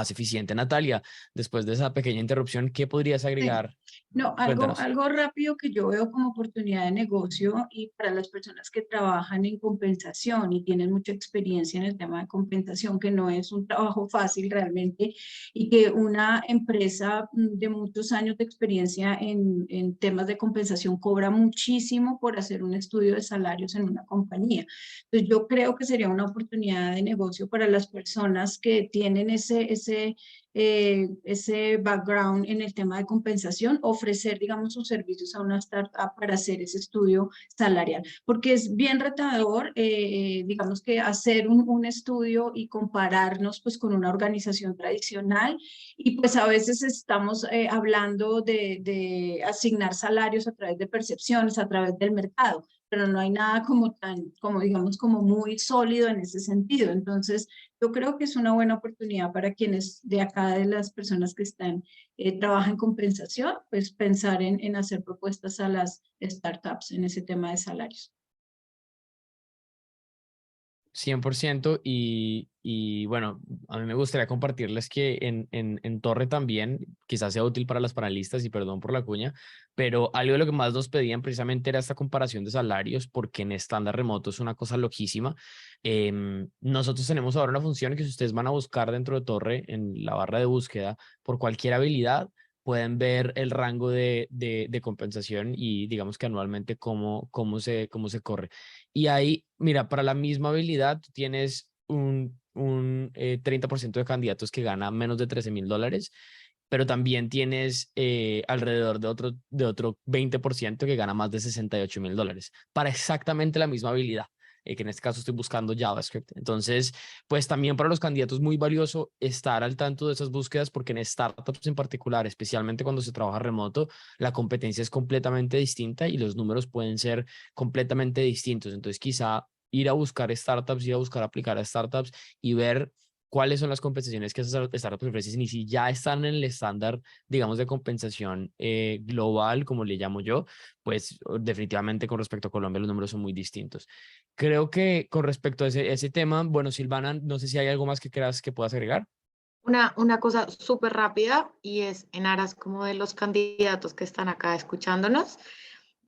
eficiente. Natalia, después de esa pequeña interrupción, ¿qué podrías agregar? No, Cuéntanos. algo rápido que yo veo como oportunidad de negocio y para las personas que trabajan en compensación y tienen mucha experiencia en el tema de compensación, que no es un trabajo fácil realmente, y que una empresa de muchos años de experiencia en temas de compensación cobra muchísimo por hacer un estudio de salarios en una compañía. Entonces yo creo que sería una oportunidad de negocio para las personas que tienen ese background en el tema de compensación, ofrecer, digamos, sus servicios a una startup para hacer ese estudio salarial, porque es bien retador, digamos que hacer un estudio y compararnos pues con una organización tradicional, y pues a veces estamos hablando de asignar salarios a través de percepciones, a través del mercado, pero no hay nada como digamos, como muy sólido en ese sentido. Entonces, yo creo que es una buena oportunidad para quienes de acá, de las personas que trabajan en compensación, pues pensar en hacer propuestas a las startups en ese tema de salarios. 100%, y bueno, a mí me gustaría compartirles que en Torre también, quizás sea útil para las panelistas y perdón por la cuña, pero algo de lo que más nos pedían precisamente era esta comparación de salarios, porque en estándar remoto es una cosa loquísima. Nosotros tenemos ahora una función que si ustedes van a buscar dentro de Torre, en la barra de búsqueda, por cualquier habilidad, pueden ver el rango de compensación y digamos que anualmente cómo se corre. Y ahí, mira, para la misma habilidad tú tienes un 30% de candidatos que gana menos de $13,000, pero también tienes alrededor de otro 20% que gana más de $68,000 para exactamente la misma habilidad, que en este caso estoy buscando JavaScript. Entonces, pues también para los candidatos muy valioso estar al tanto de esas búsquedas, porque en startups en particular, especialmente cuando se trabaja remoto, la competencia es completamente distinta y los números pueden ser completamente distintos. Entonces, quizá ir a buscar startups, ir a buscar aplicar a startups y ver cuáles son las compensaciones que esas startups ofrecen y si ya están en el estándar, digamos, de compensación global, como le llamo yo, pues definitivamente con respecto a Colombia los números son muy distintos. Creo que con respecto a ese tema, bueno, Silvana, no sé si hay algo más que creas que puedas agregar. Una cosa súper rápida y es en aras como de los candidatos que están acá escuchándonos.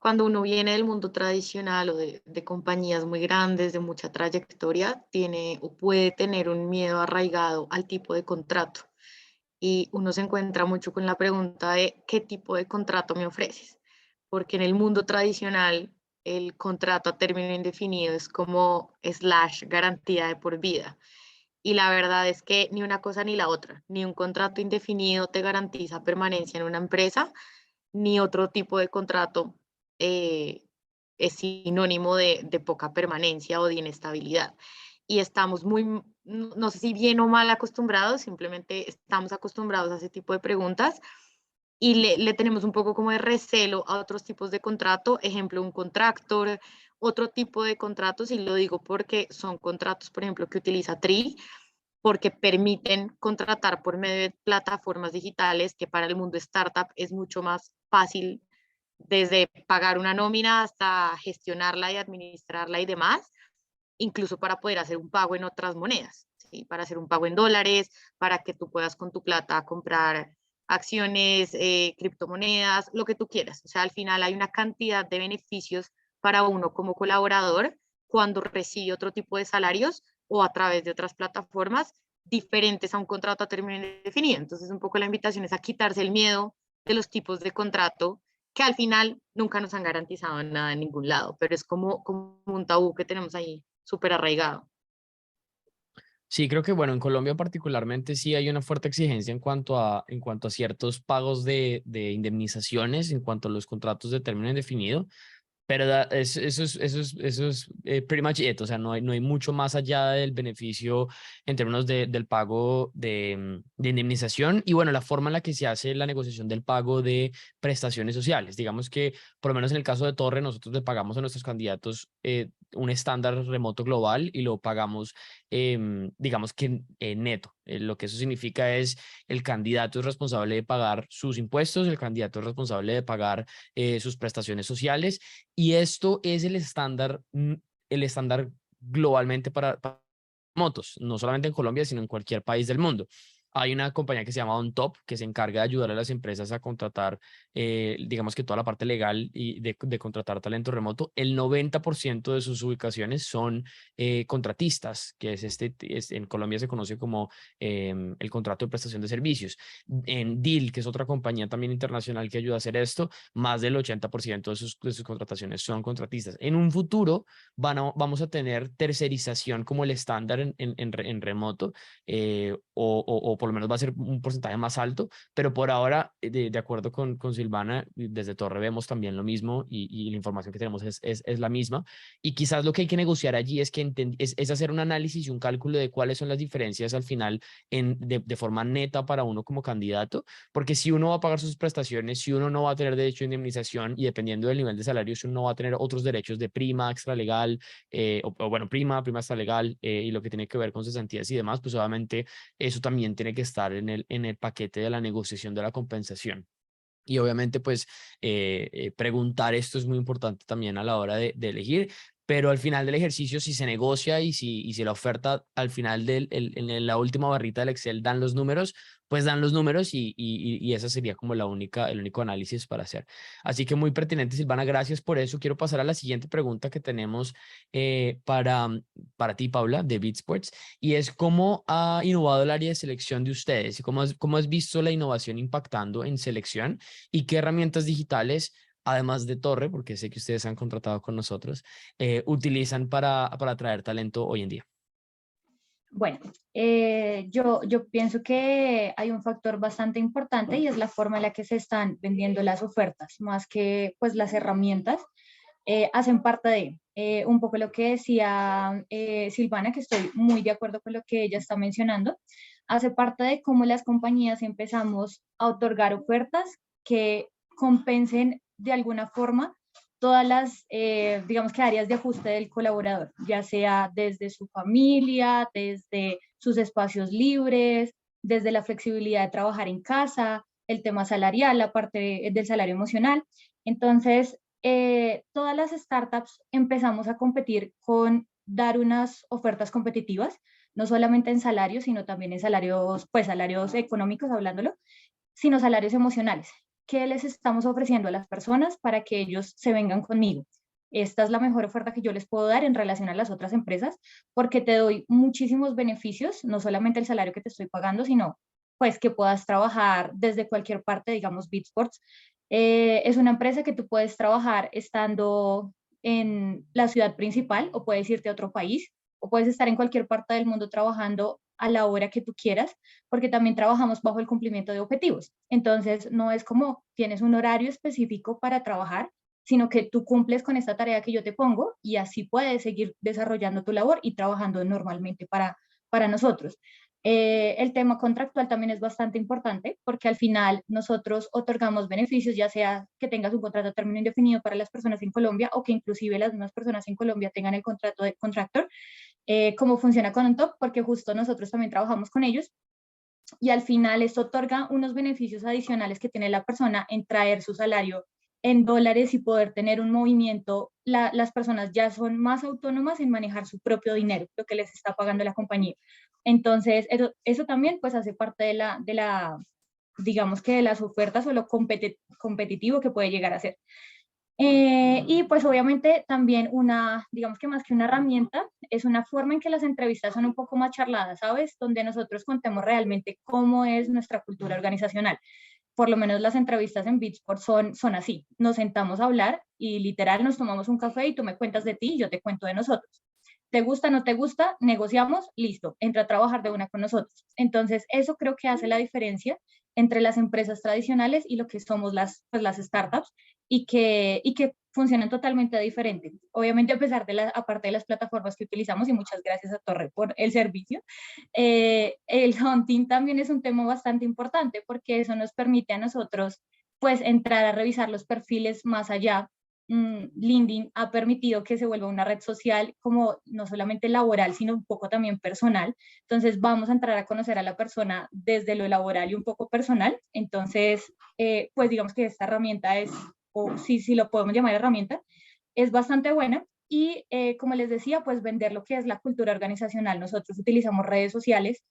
Cuando uno viene del mundo tradicional o de compañías muy grandes, de mucha trayectoria, tiene o puede tener un miedo arraigado al tipo de contrato. Y uno se encuentra mucho con la pregunta de ¿qué tipo de contrato me ofreces? Porque en el mundo tradicional el contrato a término indefinido es como / garantía de por vida. Y la verdad es que ni una cosa ni la otra, ni un contrato indefinido te garantiza permanencia en una empresa, ni otro tipo de contrato es sinónimo de poca permanencia o de inestabilidad. Y estamos no sé si bien o mal acostumbrados, simplemente estamos acostumbrados a ese tipo de preguntas y le tenemos un poco como de recelo a otros tipos de contrato, ejemplo, un contractor, otro tipo de contratos, y lo digo porque son contratos, por ejemplo, que utiliza TRI, porque permiten contratar por medio de plataformas digitales, que para el mundo startup es mucho más fácil, desde pagar una nómina hasta gestionarla y administrarla y demás, incluso para poder hacer un pago en otras monedas, ¿sí? Para hacer un pago en dólares, para que tú puedas con tu plata comprar acciones, criptomonedas, lo que tú quieras. O sea, al final hay una cantidad de beneficios para uno como colaborador cuando recibe otro tipo de salarios o a través de otras plataformas diferentes a un contrato a término indefinido. Entonces, un poco la invitación es a quitarse el miedo de los tipos de contrato que al final nunca nos han garantizado nada en ningún lado, pero es como un tabú que tenemos ahí súper arraigado. Sí, creo que bueno, en Colombia particularmente sí hay una fuerte exigencia en cuanto a ciertos pagos de indemnizaciones, en cuanto a los contratos de término indefinido. Pero eso es pretty much it. O sea, no hay mucho más allá del beneficio en términos del pago de indemnización. Y bueno, la forma en la que se hace la negociación del pago de prestaciones sociales. Digamos que, por lo menos en el caso de Torre, nosotros le pagamos a nuestros candidatos un estándar remoto global y lo pagamos, digamos que neto. Lo que eso significa es el candidato es responsable de pagar sus impuestos, el candidato es responsable de pagar sus prestaciones sociales, y esto es el estándar globalmente para motos, no solamente en Colombia, sino en cualquier país del mundo. Hay una compañía que se llama OnTop que se encarga de ayudar a las empresas a contratar, digamos que toda la parte legal y de contratar talento remoto. El 90% de sus ubicaciones son contratistas, que en Colombia se conoce como el contrato de prestación de servicios. En Deal, que es otra compañía también internacional que ayuda a hacer esto, más del 80% de sus contrataciones son contratistas. En un futuro vamos a tener tercerización como el estándar en remoto, o por lo menos va a ser un porcentaje más alto, pero por ahora, de acuerdo con Silvana, desde Torre vemos también lo mismo, y la información que tenemos es la misma, y quizás lo que hay que negociar allí es hacer un análisis y un cálculo de cuáles son las diferencias al final de forma neta para uno como candidato, porque si uno va a pagar sus prestaciones, si uno no va a tener derecho a indemnización, y dependiendo del nivel de salario, si uno no va a tener otros derechos de prima extralegal, o bueno, prima extralegal, y lo que tiene que ver con cesantías y demás, pues obviamente eso también tiene que estar en el paquete de la negociación de la compensación. Y obviamente, pues, preguntar esto es muy importante también a la hora de elegir, pero al final del ejercicio, si se negocia y si la oferta al final en la última barrita del Excel dan los números, pues dan los números, y esa sería como el único análisis para hacer. Así que muy pertinente, Silvana, gracias por eso. Quiero pasar a la siguiente pregunta que tenemos para ti, Paula, de BeatSports, y es cómo ha innovado el área de selección de ustedes, y cómo has visto la innovación impactando en selección, y qué herramientas digitales, además de Torre, porque sé que ustedes han contratado con nosotros, utilizan para atraer talento hoy en día. Bueno, yo pienso que hay un factor bastante importante y es la forma en la que se están vendiendo las ofertas, más que pues las herramientas. Hacen parte de un poco lo que decía Silvana, que estoy muy de acuerdo con lo que ella está mencionando. Hace parte de cómo las compañías empezamos a otorgar ofertas que compensen de alguna forma todas las, digamos que áreas de ajuste del colaborador, ya sea desde su familia, desde sus espacios libres, desde la flexibilidad de trabajar en casa, el tema salarial, la parte del salario emocional. Entonces, todas las startups empezamos a competir con dar unas ofertas competitivas, no solamente en salarios, sino también en salarios, pues salarios económicos hablándolo, sino salarios emocionales. ¿Qué les estamos ofreciendo a las personas para que ellos se vengan conmigo? Esta es la mejor oferta que yo les puedo dar en relación a las otras empresas, porque te doy muchísimos beneficios, no solamente el salario que te estoy pagando, sino pues que puedas trabajar desde cualquier parte. Digamos, BeatSports es una empresa que tú puedes trabajar estando en la ciudad principal, o puedes irte a otro país, o puedes estar en cualquier parte del mundo trabajando a la hora que tú quieras, porque también trabajamos bajo el cumplimiento de objetivos. Entonces, no es como tienes un horario específico para trabajar, sino que tú cumples con esta tarea que yo te pongo, y así puedes seguir desarrollando tu labor y trabajando normalmente para nosotros. El tema contractual también es bastante importante, porque al final nosotros otorgamos beneficios, ya sea que tengas un contrato a término indefinido para las personas en Colombia, o que inclusive las mismas personas en Colombia tengan el contrato de contractor, como funciona con OnTop, porque justo nosotros también trabajamos con ellos, y al final esto otorga unos beneficios adicionales que tiene la persona en traer su salario en dólares y poder tener un movimiento. Las personas ya son más autónomas en manejar su propio dinero, lo que les está pagando la compañía. Entonces, eso también pues hace parte de la digamos que de las ofertas, o lo competitivo que puede llegar a ser. Y pues obviamente también digamos que más que una herramienta, es una forma en que las entrevistas son un poco más charladas, ¿sabes? Donde nosotros contemos realmente cómo es nuestra cultura organizacional. Por lo menos las entrevistas en BeatSports son así. Nos sentamos a hablar y literal nos tomamos un café y tú me cuentas de ti y yo te cuento de nosotros. ¿te gusta, no te gusta? Negociamos, listo, entra a trabajar de una con nosotros. Entonces, eso creo que hace la diferencia entre las empresas tradicionales y lo que somos pues, las startups y que funcionan totalmente diferente. Obviamente, aparte de las plataformas que utilizamos, y muchas gracias a Torre por el servicio, el hunting también es un tema bastante importante porque eso nos permite a nosotros pues entrar a revisar los perfiles más allá. LinkedIn ha permitido que se vuelva una red social como no solamente laboral, sino un poco también personal. Entonces vamos a entrar a conocer a la persona desde lo laboral y un poco personal. Entonces, pues digamos que esta herramienta es, o si lo podemos llamar herramienta, es bastante buena. Y como les decía, pues vender lo que es la cultura organizacional. Nosotros utilizamos redes sociales,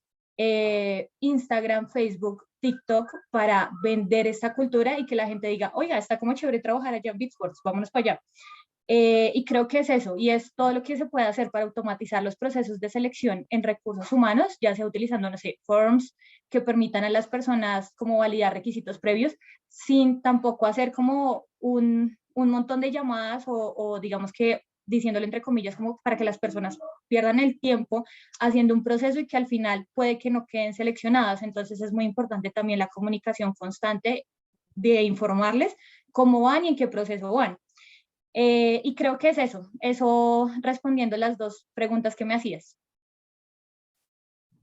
Instagram, Facebook, TikTok, para vender esta cultura y que la gente diga, oiga, está como chévere trabajar allá en Beatsports, vámonos para allá. Y creo que es eso, y es todo lo que se puede hacer para automatizar los procesos de selección en recursos humanos, ya sea utilizando, no sé, forms que permitan a las personas como validar requisitos previos, sin tampoco hacer como un montón de llamadas o digamos que diciéndole entre comillas, como para que las personas pierdan el tiempo haciendo un proceso y que al final puede que no queden seleccionadas. Entonces es muy importante también la comunicación constante de informarles cómo van y en qué proceso van. Y creo que es eso respondiendo las dos preguntas que me hacías.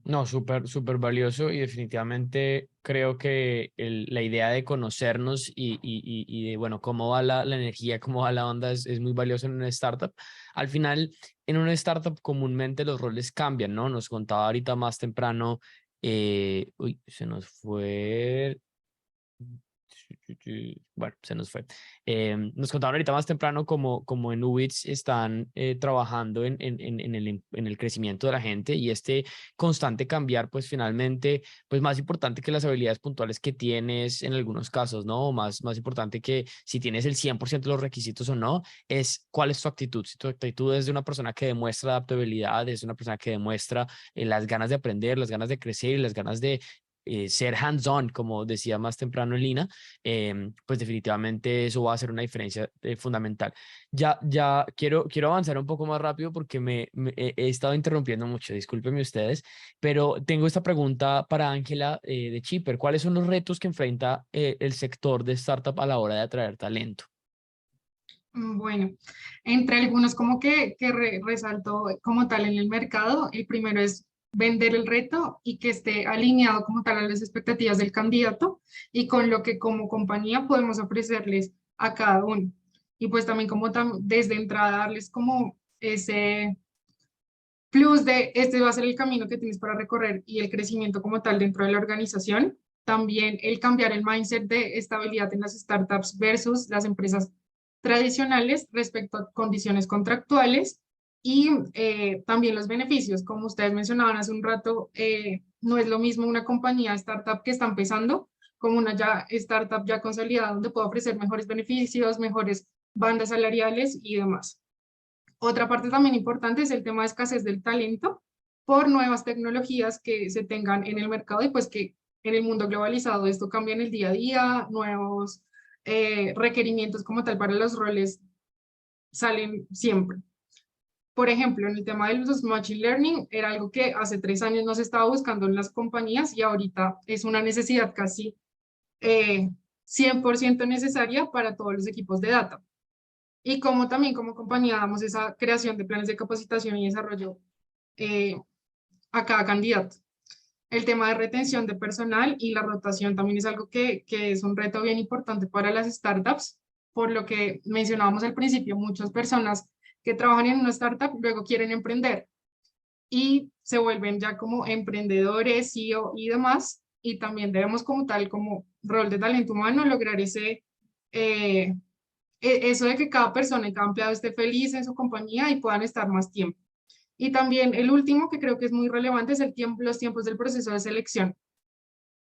No, súper valioso y definitivamente creo que la idea de conocernos y de, bueno, cómo va la energía, cómo va la onda es muy valioso en una startup. Al final, en una startup comúnmente los roles cambian, ¿no? Nos contaba ahorita más temprano, uy, se nos fue... Bueno, se nos fue. Nos contaban ahorita más temprano como en Ubits están trabajando en el crecimiento de la gente y este constante cambiar, pues finalmente, pues más importante que las habilidades puntuales que tienes en algunos casos, ¿no? Más importante que si tienes el 100% de los requisitos o no, es cuál es tu actitud. Si tu actitud es de una persona que demuestra adaptabilidad, es una persona que demuestra las ganas de aprender, las ganas de crecer y las ganas de ser hands-on, como decía más temprano Lina, pues definitivamente eso va a hacer una diferencia fundamental. Ya quiero avanzar un poco más rápido porque he estado interrumpiendo mucho, discúlpenme ustedes, pero tengo esta pregunta para Ángela de Chipper. ¿Cuáles son los retos que enfrenta el sector de startup a la hora de atraer talento? Bueno, entre algunos como que resaltó como tal en el mercado, el primero es vender el reto y que esté alineado como tal a las expectativas del candidato y con lo que como compañía podemos ofrecerles a cada uno. Y pues también como desde entrada darles como ese plus de este va a ser el camino que tienes para recorrer y el crecimiento como tal dentro de la organización. También el cambiar el mindset de estabilidad en las startups versus las empresas tradicionales respecto a condiciones contractuales y también los beneficios. Como ustedes mencionaban hace un rato, no es lo mismo una compañía startup que está empezando como una startup ya consolidada donde puede ofrecer mejores beneficios, mejores bandas salariales y demás. Otra parte también importante es el tema de escasez del talento por nuevas tecnologías que se tengan en el mercado y pues que en el mundo globalizado esto cambia en el día a día, nuevos requerimientos como tal para los roles salen siempre. Por ejemplo, en el tema de los Machine Learning era algo que hace 3 años no se estaba buscando en las compañías y ahorita es una necesidad casi 100% necesaria para todos los equipos de data. Y como también como compañía damos esa creación de planes de capacitación y desarrollo a cada candidato. El tema de retención de personal y la rotación también es algo que es un reto bien importante para las startups, por lo que mencionábamos al principio, muchas personas que trabajan en una startup luego quieren emprender y se vuelven ya como emprendedores, CEO y demás, y también debemos como tal, como rol de talento humano, lograr eso de que cada persona y cada empleado esté feliz en su compañía y puedan estar más tiempo. Y también el último que creo que es muy relevante es los tiempos del proceso de selección.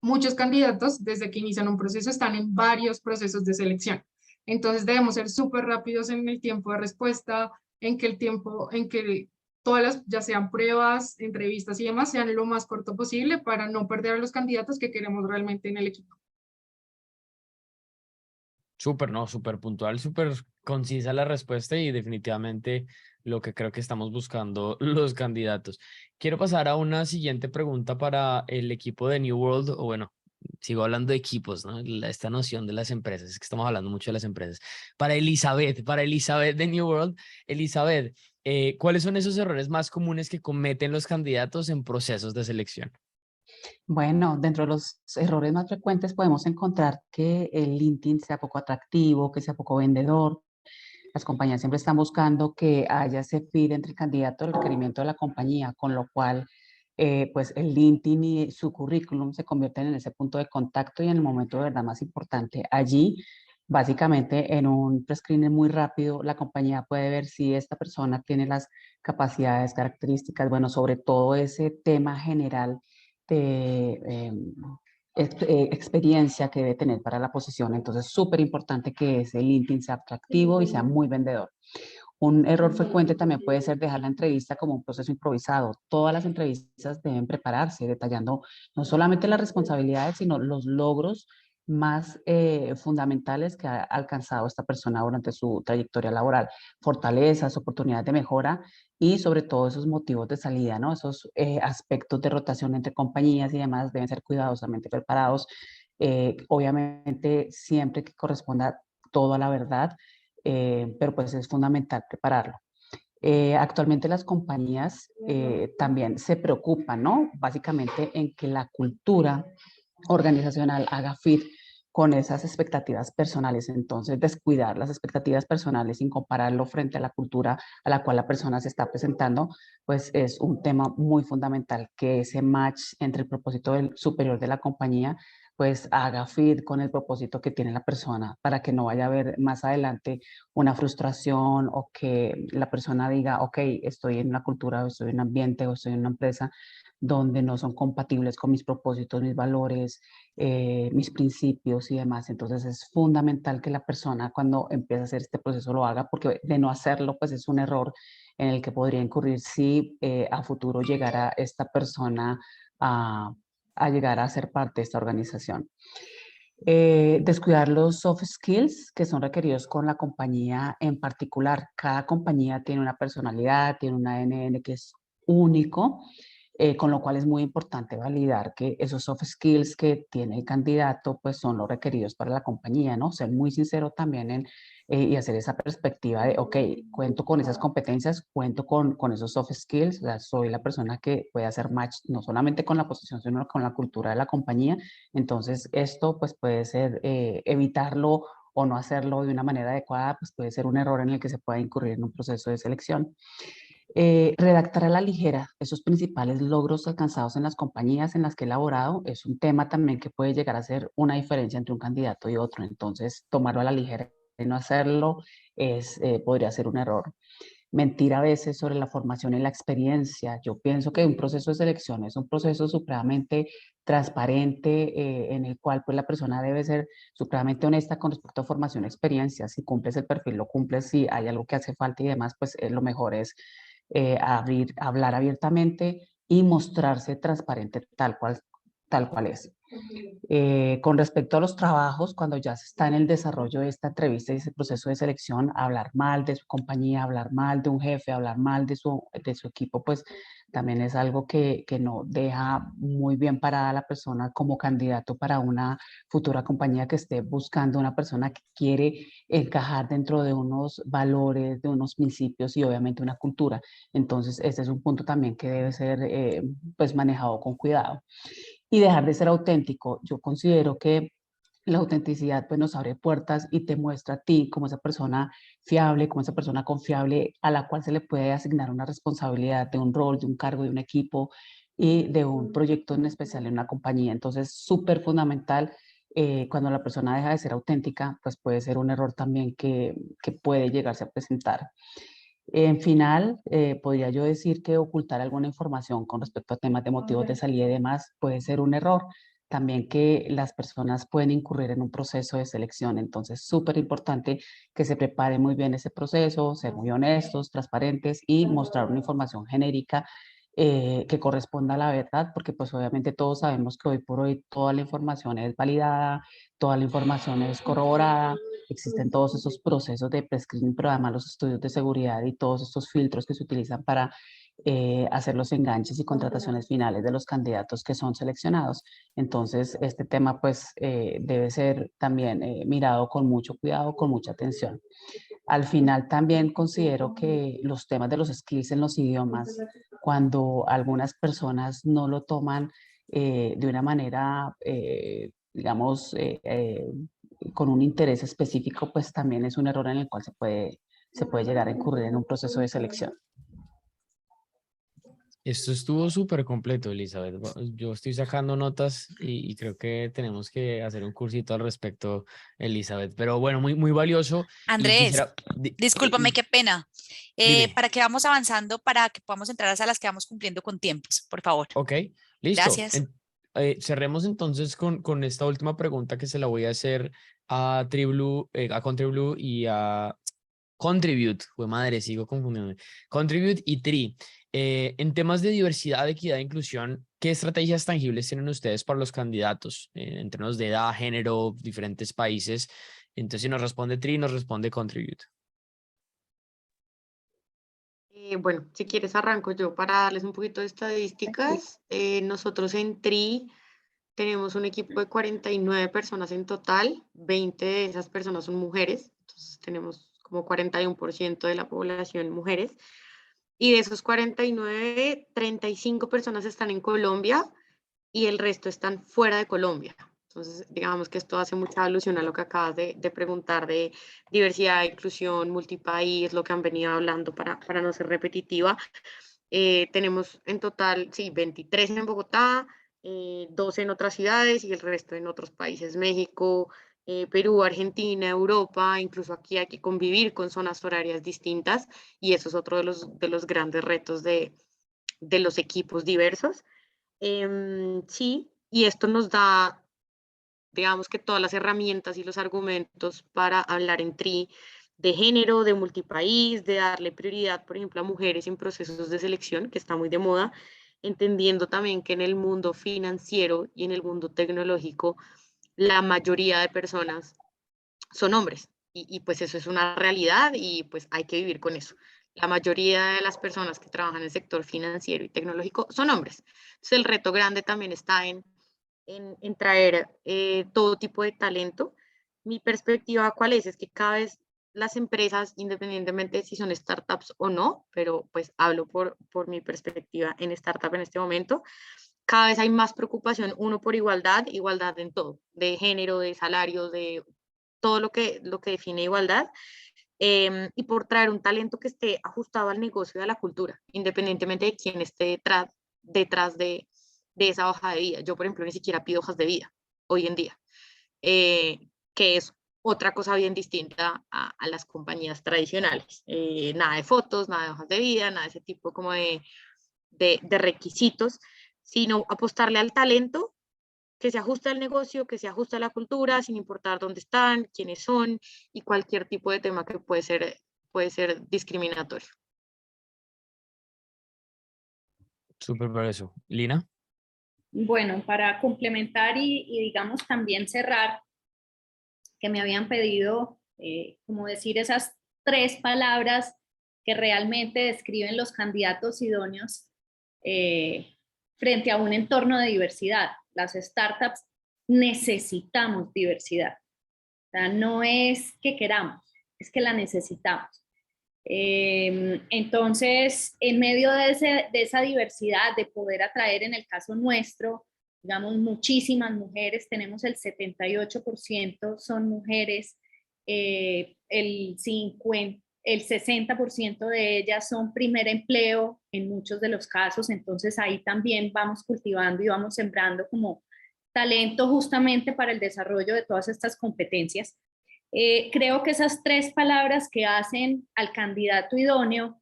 Muchos candidatos desde que inician un proceso están en varios procesos de selección. Entonces debemos ser súper rápidos en el tiempo de respuesta, en que todas las, ya sean pruebas, entrevistas y demás, sean lo más corto posible para no perder a los candidatos que queremos realmente en el equipo. Súper puntual, súper concisa la respuesta y definitivamente lo que creo que estamos buscando los candidatos. Quiero pasar a una siguiente pregunta para el equipo de New World, o bueno, sigo hablando de equipos, ¿no? Esta noción de las empresas, es que estamos hablando mucho de las empresas. Para Elizabeth de New World, Elizabeth, ¿cuáles son esos errores más comunes que cometen los candidatos en procesos de selección? Bueno, dentro de los errores más frecuentes podemos encontrar que el LinkedIn sea poco atractivo, que sea poco vendedor. Las compañías siempre están buscando que haya ese feed entre el candidato y el requerimiento de la compañía, con lo cual pues el LinkedIn y su currículum se convierten en ese punto de contacto y en el momento de verdad más importante. Allí, básicamente, en un pre-screening muy rápido, la compañía puede ver si esta persona tiene las capacidades, características, bueno, sobre todo ese tema general de experiencia que debe tener para la posición. Entonces, súper importante que ese LinkedIn sea atractivo y sea muy vendedor. Un error frecuente también puede ser dejar la entrevista como un proceso improvisado. Todas las entrevistas deben prepararse, detallando no solamente las responsabilidades, sino los logros más fundamentales que ha alcanzado esta persona durante su trayectoria laboral, fortalezas, oportunidades de mejora y sobre todo esos motivos de salida, ¿no? Esos aspectos de rotación entre compañías y demás deben ser cuidadosamente preparados. Obviamente, siempre que corresponda todo a la verdad, pero pues es fundamental prepararlo. Actualmente las compañías también se preocupan, ¿no? Básicamente en que la cultura organizacional haga fit con esas expectativas personales. Entonces, descuidar las expectativas personales sin compararlo frente a la cultura a la cual la persona se está presentando, pues es un tema muy fundamental, que ese match entre el propósito del superior de la compañía pues haga fit con el propósito que tiene la persona para que no vaya a haber más adelante una frustración o que la persona diga, ok, estoy en una cultura o estoy en un ambiente o estoy en una empresa donde no son compatibles con mis propósitos, mis valores, mis principios y demás. Entonces es fundamental que la persona cuando empiece a hacer este proceso lo haga, porque de no hacerlo pues es un error en el que podría incurrir si a futuro llegara esta persona a llegar a ser parte de esta organización. Descuidar los soft skills que son requeridos con la compañía en particular. Cada compañía tiene una personalidad, tiene un ADN que es único, con lo cual es muy importante validar que esos soft skills que tiene el candidato pues son los requeridos para la compañía, ¿no? Ser muy sincero también y hacer esa perspectiva de, ok, cuento con esas competencias, cuento con esos soft skills, o sea, soy la persona que puede hacer match no solamente con la posición, sino con la cultura de la compañía. Entonces, esto pues puede ser evitarlo o no hacerlo de una manera adecuada, pues puede ser un error en el que se pueda incurrir en un proceso de selección. Redactar a la ligera esos principales logros alcanzados en las compañías en las que he laborado es un tema también que puede llegar a ser una diferencia entre un candidato y otro. Entonces, tomarlo a la ligera y no hacerlo podría ser un error. Mentir a veces sobre la formación y la experiencia. Yo pienso que un proceso de selección es un proceso supremamente transparente en el cual pues la persona debe ser supremamente honesta con respecto a formación y experiencia. Si cumples el perfil, lo cumples. Si hay algo que hace falta y demás, pues lo mejor es hablar abiertamente y mostrarse transparente tal cual es. Con respecto a los trabajos, cuando ya se está en el desarrollo de esta entrevista y ese proceso de selección, hablar mal de su compañía, hablar mal de un jefe, hablar mal de su equipo, pues también es algo que no deja muy bien parada a la persona como candidato para una futura compañía que esté buscando una persona que quiere encajar dentro de unos valores, de unos principios y obviamente una cultura. Entonces, este es un punto también que debe ser pues manejado con cuidado y dejar de ser auténtico. Yo considero que la autenticidad pues nos abre puertas y te muestra a ti como esa persona fiable, como esa persona confiable a la cual se le puede asignar una responsabilidad de un rol, de un cargo, de un equipo y de un proyecto en especial en una compañía. Entonces, súper fundamental. Cuando la persona deja de ser auténtica, pues puede ser un error también que puede llegarse a presentar. En final, podría yo decir que ocultar alguna información con respecto a temas de motivos de salida y demás puede ser un error. También que las personas pueden incurrir en un proceso de selección. Entonces, súper importante que se prepare muy bien ese proceso, ser muy honestos, transparentes y mostrar una información genérica que corresponda a la verdad, porque pues obviamente todos sabemos que hoy por hoy toda la información es validada, toda la información es corroborada, existen todos esos procesos de prescreening, pero además los estudios de seguridad y todos estos filtros que se utilizan para hacer los enganches y contrataciones finales de los candidatos que son seleccionados. Entonces, este tema pues debe ser también mirado con mucho cuidado, con mucha atención. Al final también considero que los temas de los skills en los idiomas, cuando algunas personas no lo toman de una manera, digamos, con un interés específico, pues también es un error en el cual se puede llegar a incurrir en un proceso de selección. Esto estuvo súper completo, Elizabeth. Yo estoy sacando notas y creo que tenemos que hacer un cursito al respecto, Elizabeth. Pero bueno, muy, muy valioso. Y Andrés, quisiera... discúlpame, qué pena. Dime. Para que vamos avanzando, para que podamos entrar a salas que vamos cumpliendo con tiempos, por favor. Ok, listo. Gracias. Cerremos entonces con esta última pregunta que se la voy a hacer a Contriblue y a Contribute. Fue madre, sigo confundiéndome. Contribute y Tri. En temas de diversidad, equidad e inclusión, ¿qué estrategias tangibles tienen ustedes para los candidatos en términos de edad, género, diferentes países? Entonces, si nos responde Tri, nos responde Contribute. Bueno, si quieres arranco yo para darles un poquito de estadísticas. Nosotros en TRI tenemos un equipo de 49 personas en total, 20 de esas personas son mujeres, entonces tenemos como 41% de la población mujeres. Y de esos 49, 35 personas están en Colombia y el resto están fuera de Colombia. Entonces, digamos que esto hace mucha alusión a lo que acabas de preguntar de diversidad, inclusión, multipaís, lo que han venido hablando para no ser repetitiva. Tenemos en total, sí, 23 en Bogotá, 12 en otras ciudades y el resto en otros países, México, Perú, Argentina, Europa, incluso aquí hay que convivir con zonas horarias distintas y eso es otro de los grandes retos de los equipos diversos. Sí, y esto nos da, digamos que todas las herramientas y los argumentos para hablar en TRI de género, de multipaís, de darle prioridad, por ejemplo, a mujeres en procesos de selección, que está muy de moda, entendiendo también que en el mundo financiero y en el mundo tecnológico, la mayoría de personas son hombres y pues eso es una realidad y pues hay que vivir con eso. La mayoría de las personas que trabajan en el sector financiero y tecnológico son hombres. Entonces el reto grande también está en traer todo tipo de talento. Mi perspectiva, ¿cuál es? Es que cada vez las empresas, independientemente de si son startups o no, pero pues hablo por mi perspectiva en startup en este momento, cada vez hay más preocupación, uno por igualdad, igualdad en todo, de género, de salarios, de todo lo que define igualdad, y por traer un talento que esté ajustado al negocio y a la cultura, independientemente de quién esté detrás de esa hoja de vida. Yo, por ejemplo, ni siquiera pido hojas de vida hoy en día, que es otra cosa bien distinta a las compañías tradicionales. Nada de fotos, nada de hojas de vida, nada de ese tipo como de requisitos, sino apostarle al talento que se ajuste al negocio, que se ajuste a la cultura, sin importar dónde están, quiénes son y cualquier tipo de tema que puede ser discriminatorio. Súper por eso. Lina. Bueno, para complementar y digamos también cerrar, que me habían pedido como decir esas 3 palabras que realmente describen los candidatos idóneos frente a un entorno de diversidad. Las startups necesitamos diversidad. O sea, no es que queramos, es que la necesitamos. Entonces, en medio de esa diversidad, de poder atraer, en el caso nuestro, digamos, muchísimas mujeres, tenemos el 78% son mujeres, el 60% de ellas son primer empleo en muchos de los casos, entonces ahí también vamos cultivando y vamos sembrando como talento justamente para el desarrollo de todas estas competencias. Creo que esas 3 palabras que hacen al candidato idóneo,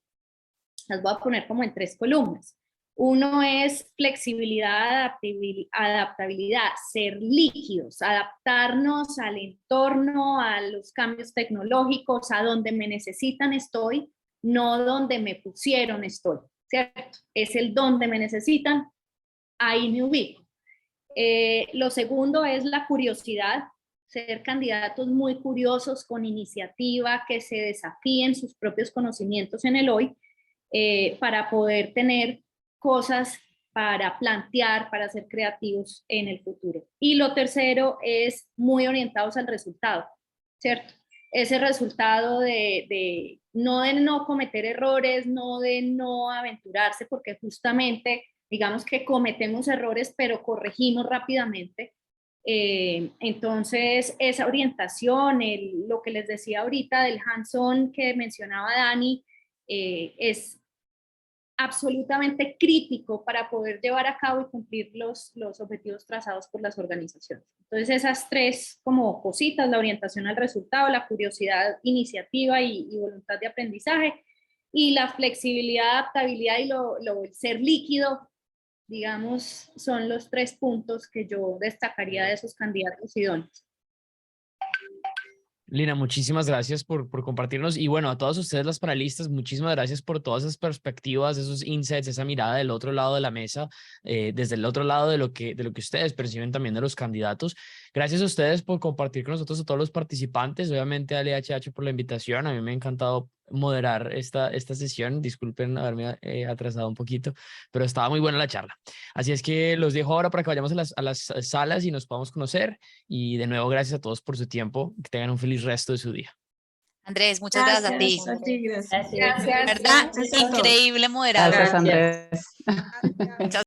las voy a poner como en 3 columnas. Uno es flexibilidad, adaptabilidad, ser líquidos, adaptarnos al entorno, a los cambios tecnológicos, a donde me necesitan estoy, no donde me pusieron estoy, ¿cierto? Es el donde me necesitan, ahí me ubico. Lo segundo es la curiosidad, ser candidatos muy curiosos, con iniciativa, que se desafíen sus propios conocimientos en el hoy, para poder tener cosas para plantear, para ser creativos en el futuro. Y lo tercero es muy orientados al resultado, ¿cierto? Ese resultado de no cometer errores, no de no aventurarse, porque justamente digamos que cometemos errores, pero corregimos rápidamente. Entonces, esa orientación, lo que les decía ahorita del hands-on que mencionaba Dani, es absolutamente crítico para poder llevar a cabo y cumplir los objetivos trazados por las organizaciones. Entonces, esas tres como cositas, la orientación al resultado, la curiosidad, iniciativa y voluntad de aprendizaje, y la flexibilidad, adaptabilidad y el ser líquido, digamos, son los 3 puntos que yo destacaría de esos candidatos idóneos. Lina, muchísimas gracias por compartirnos, y bueno, a todos ustedes las panelistas, muchísimas gracias por todas esas perspectivas, esos insights, esa mirada del otro lado de la mesa, desde el otro lado de lo que ustedes perciben también de los candidatos. Gracias a ustedes por compartir con nosotros, a todos los participantes, obviamente a LHH por la invitación. A mí me ha encantado moderar esta sesión, disculpen haberme atrasado un poquito, pero estaba muy buena la charla. Así es que los dejo ahora para que vayamos a las salas y nos podamos conocer, y de nuevo gracias a todos por su tiempo, que tengan un feliz resto de su día. Andrés, muchas gracias a ti. Gracias. ¿Verdad? Increíble moderador. Gracias, Andrés. Chao.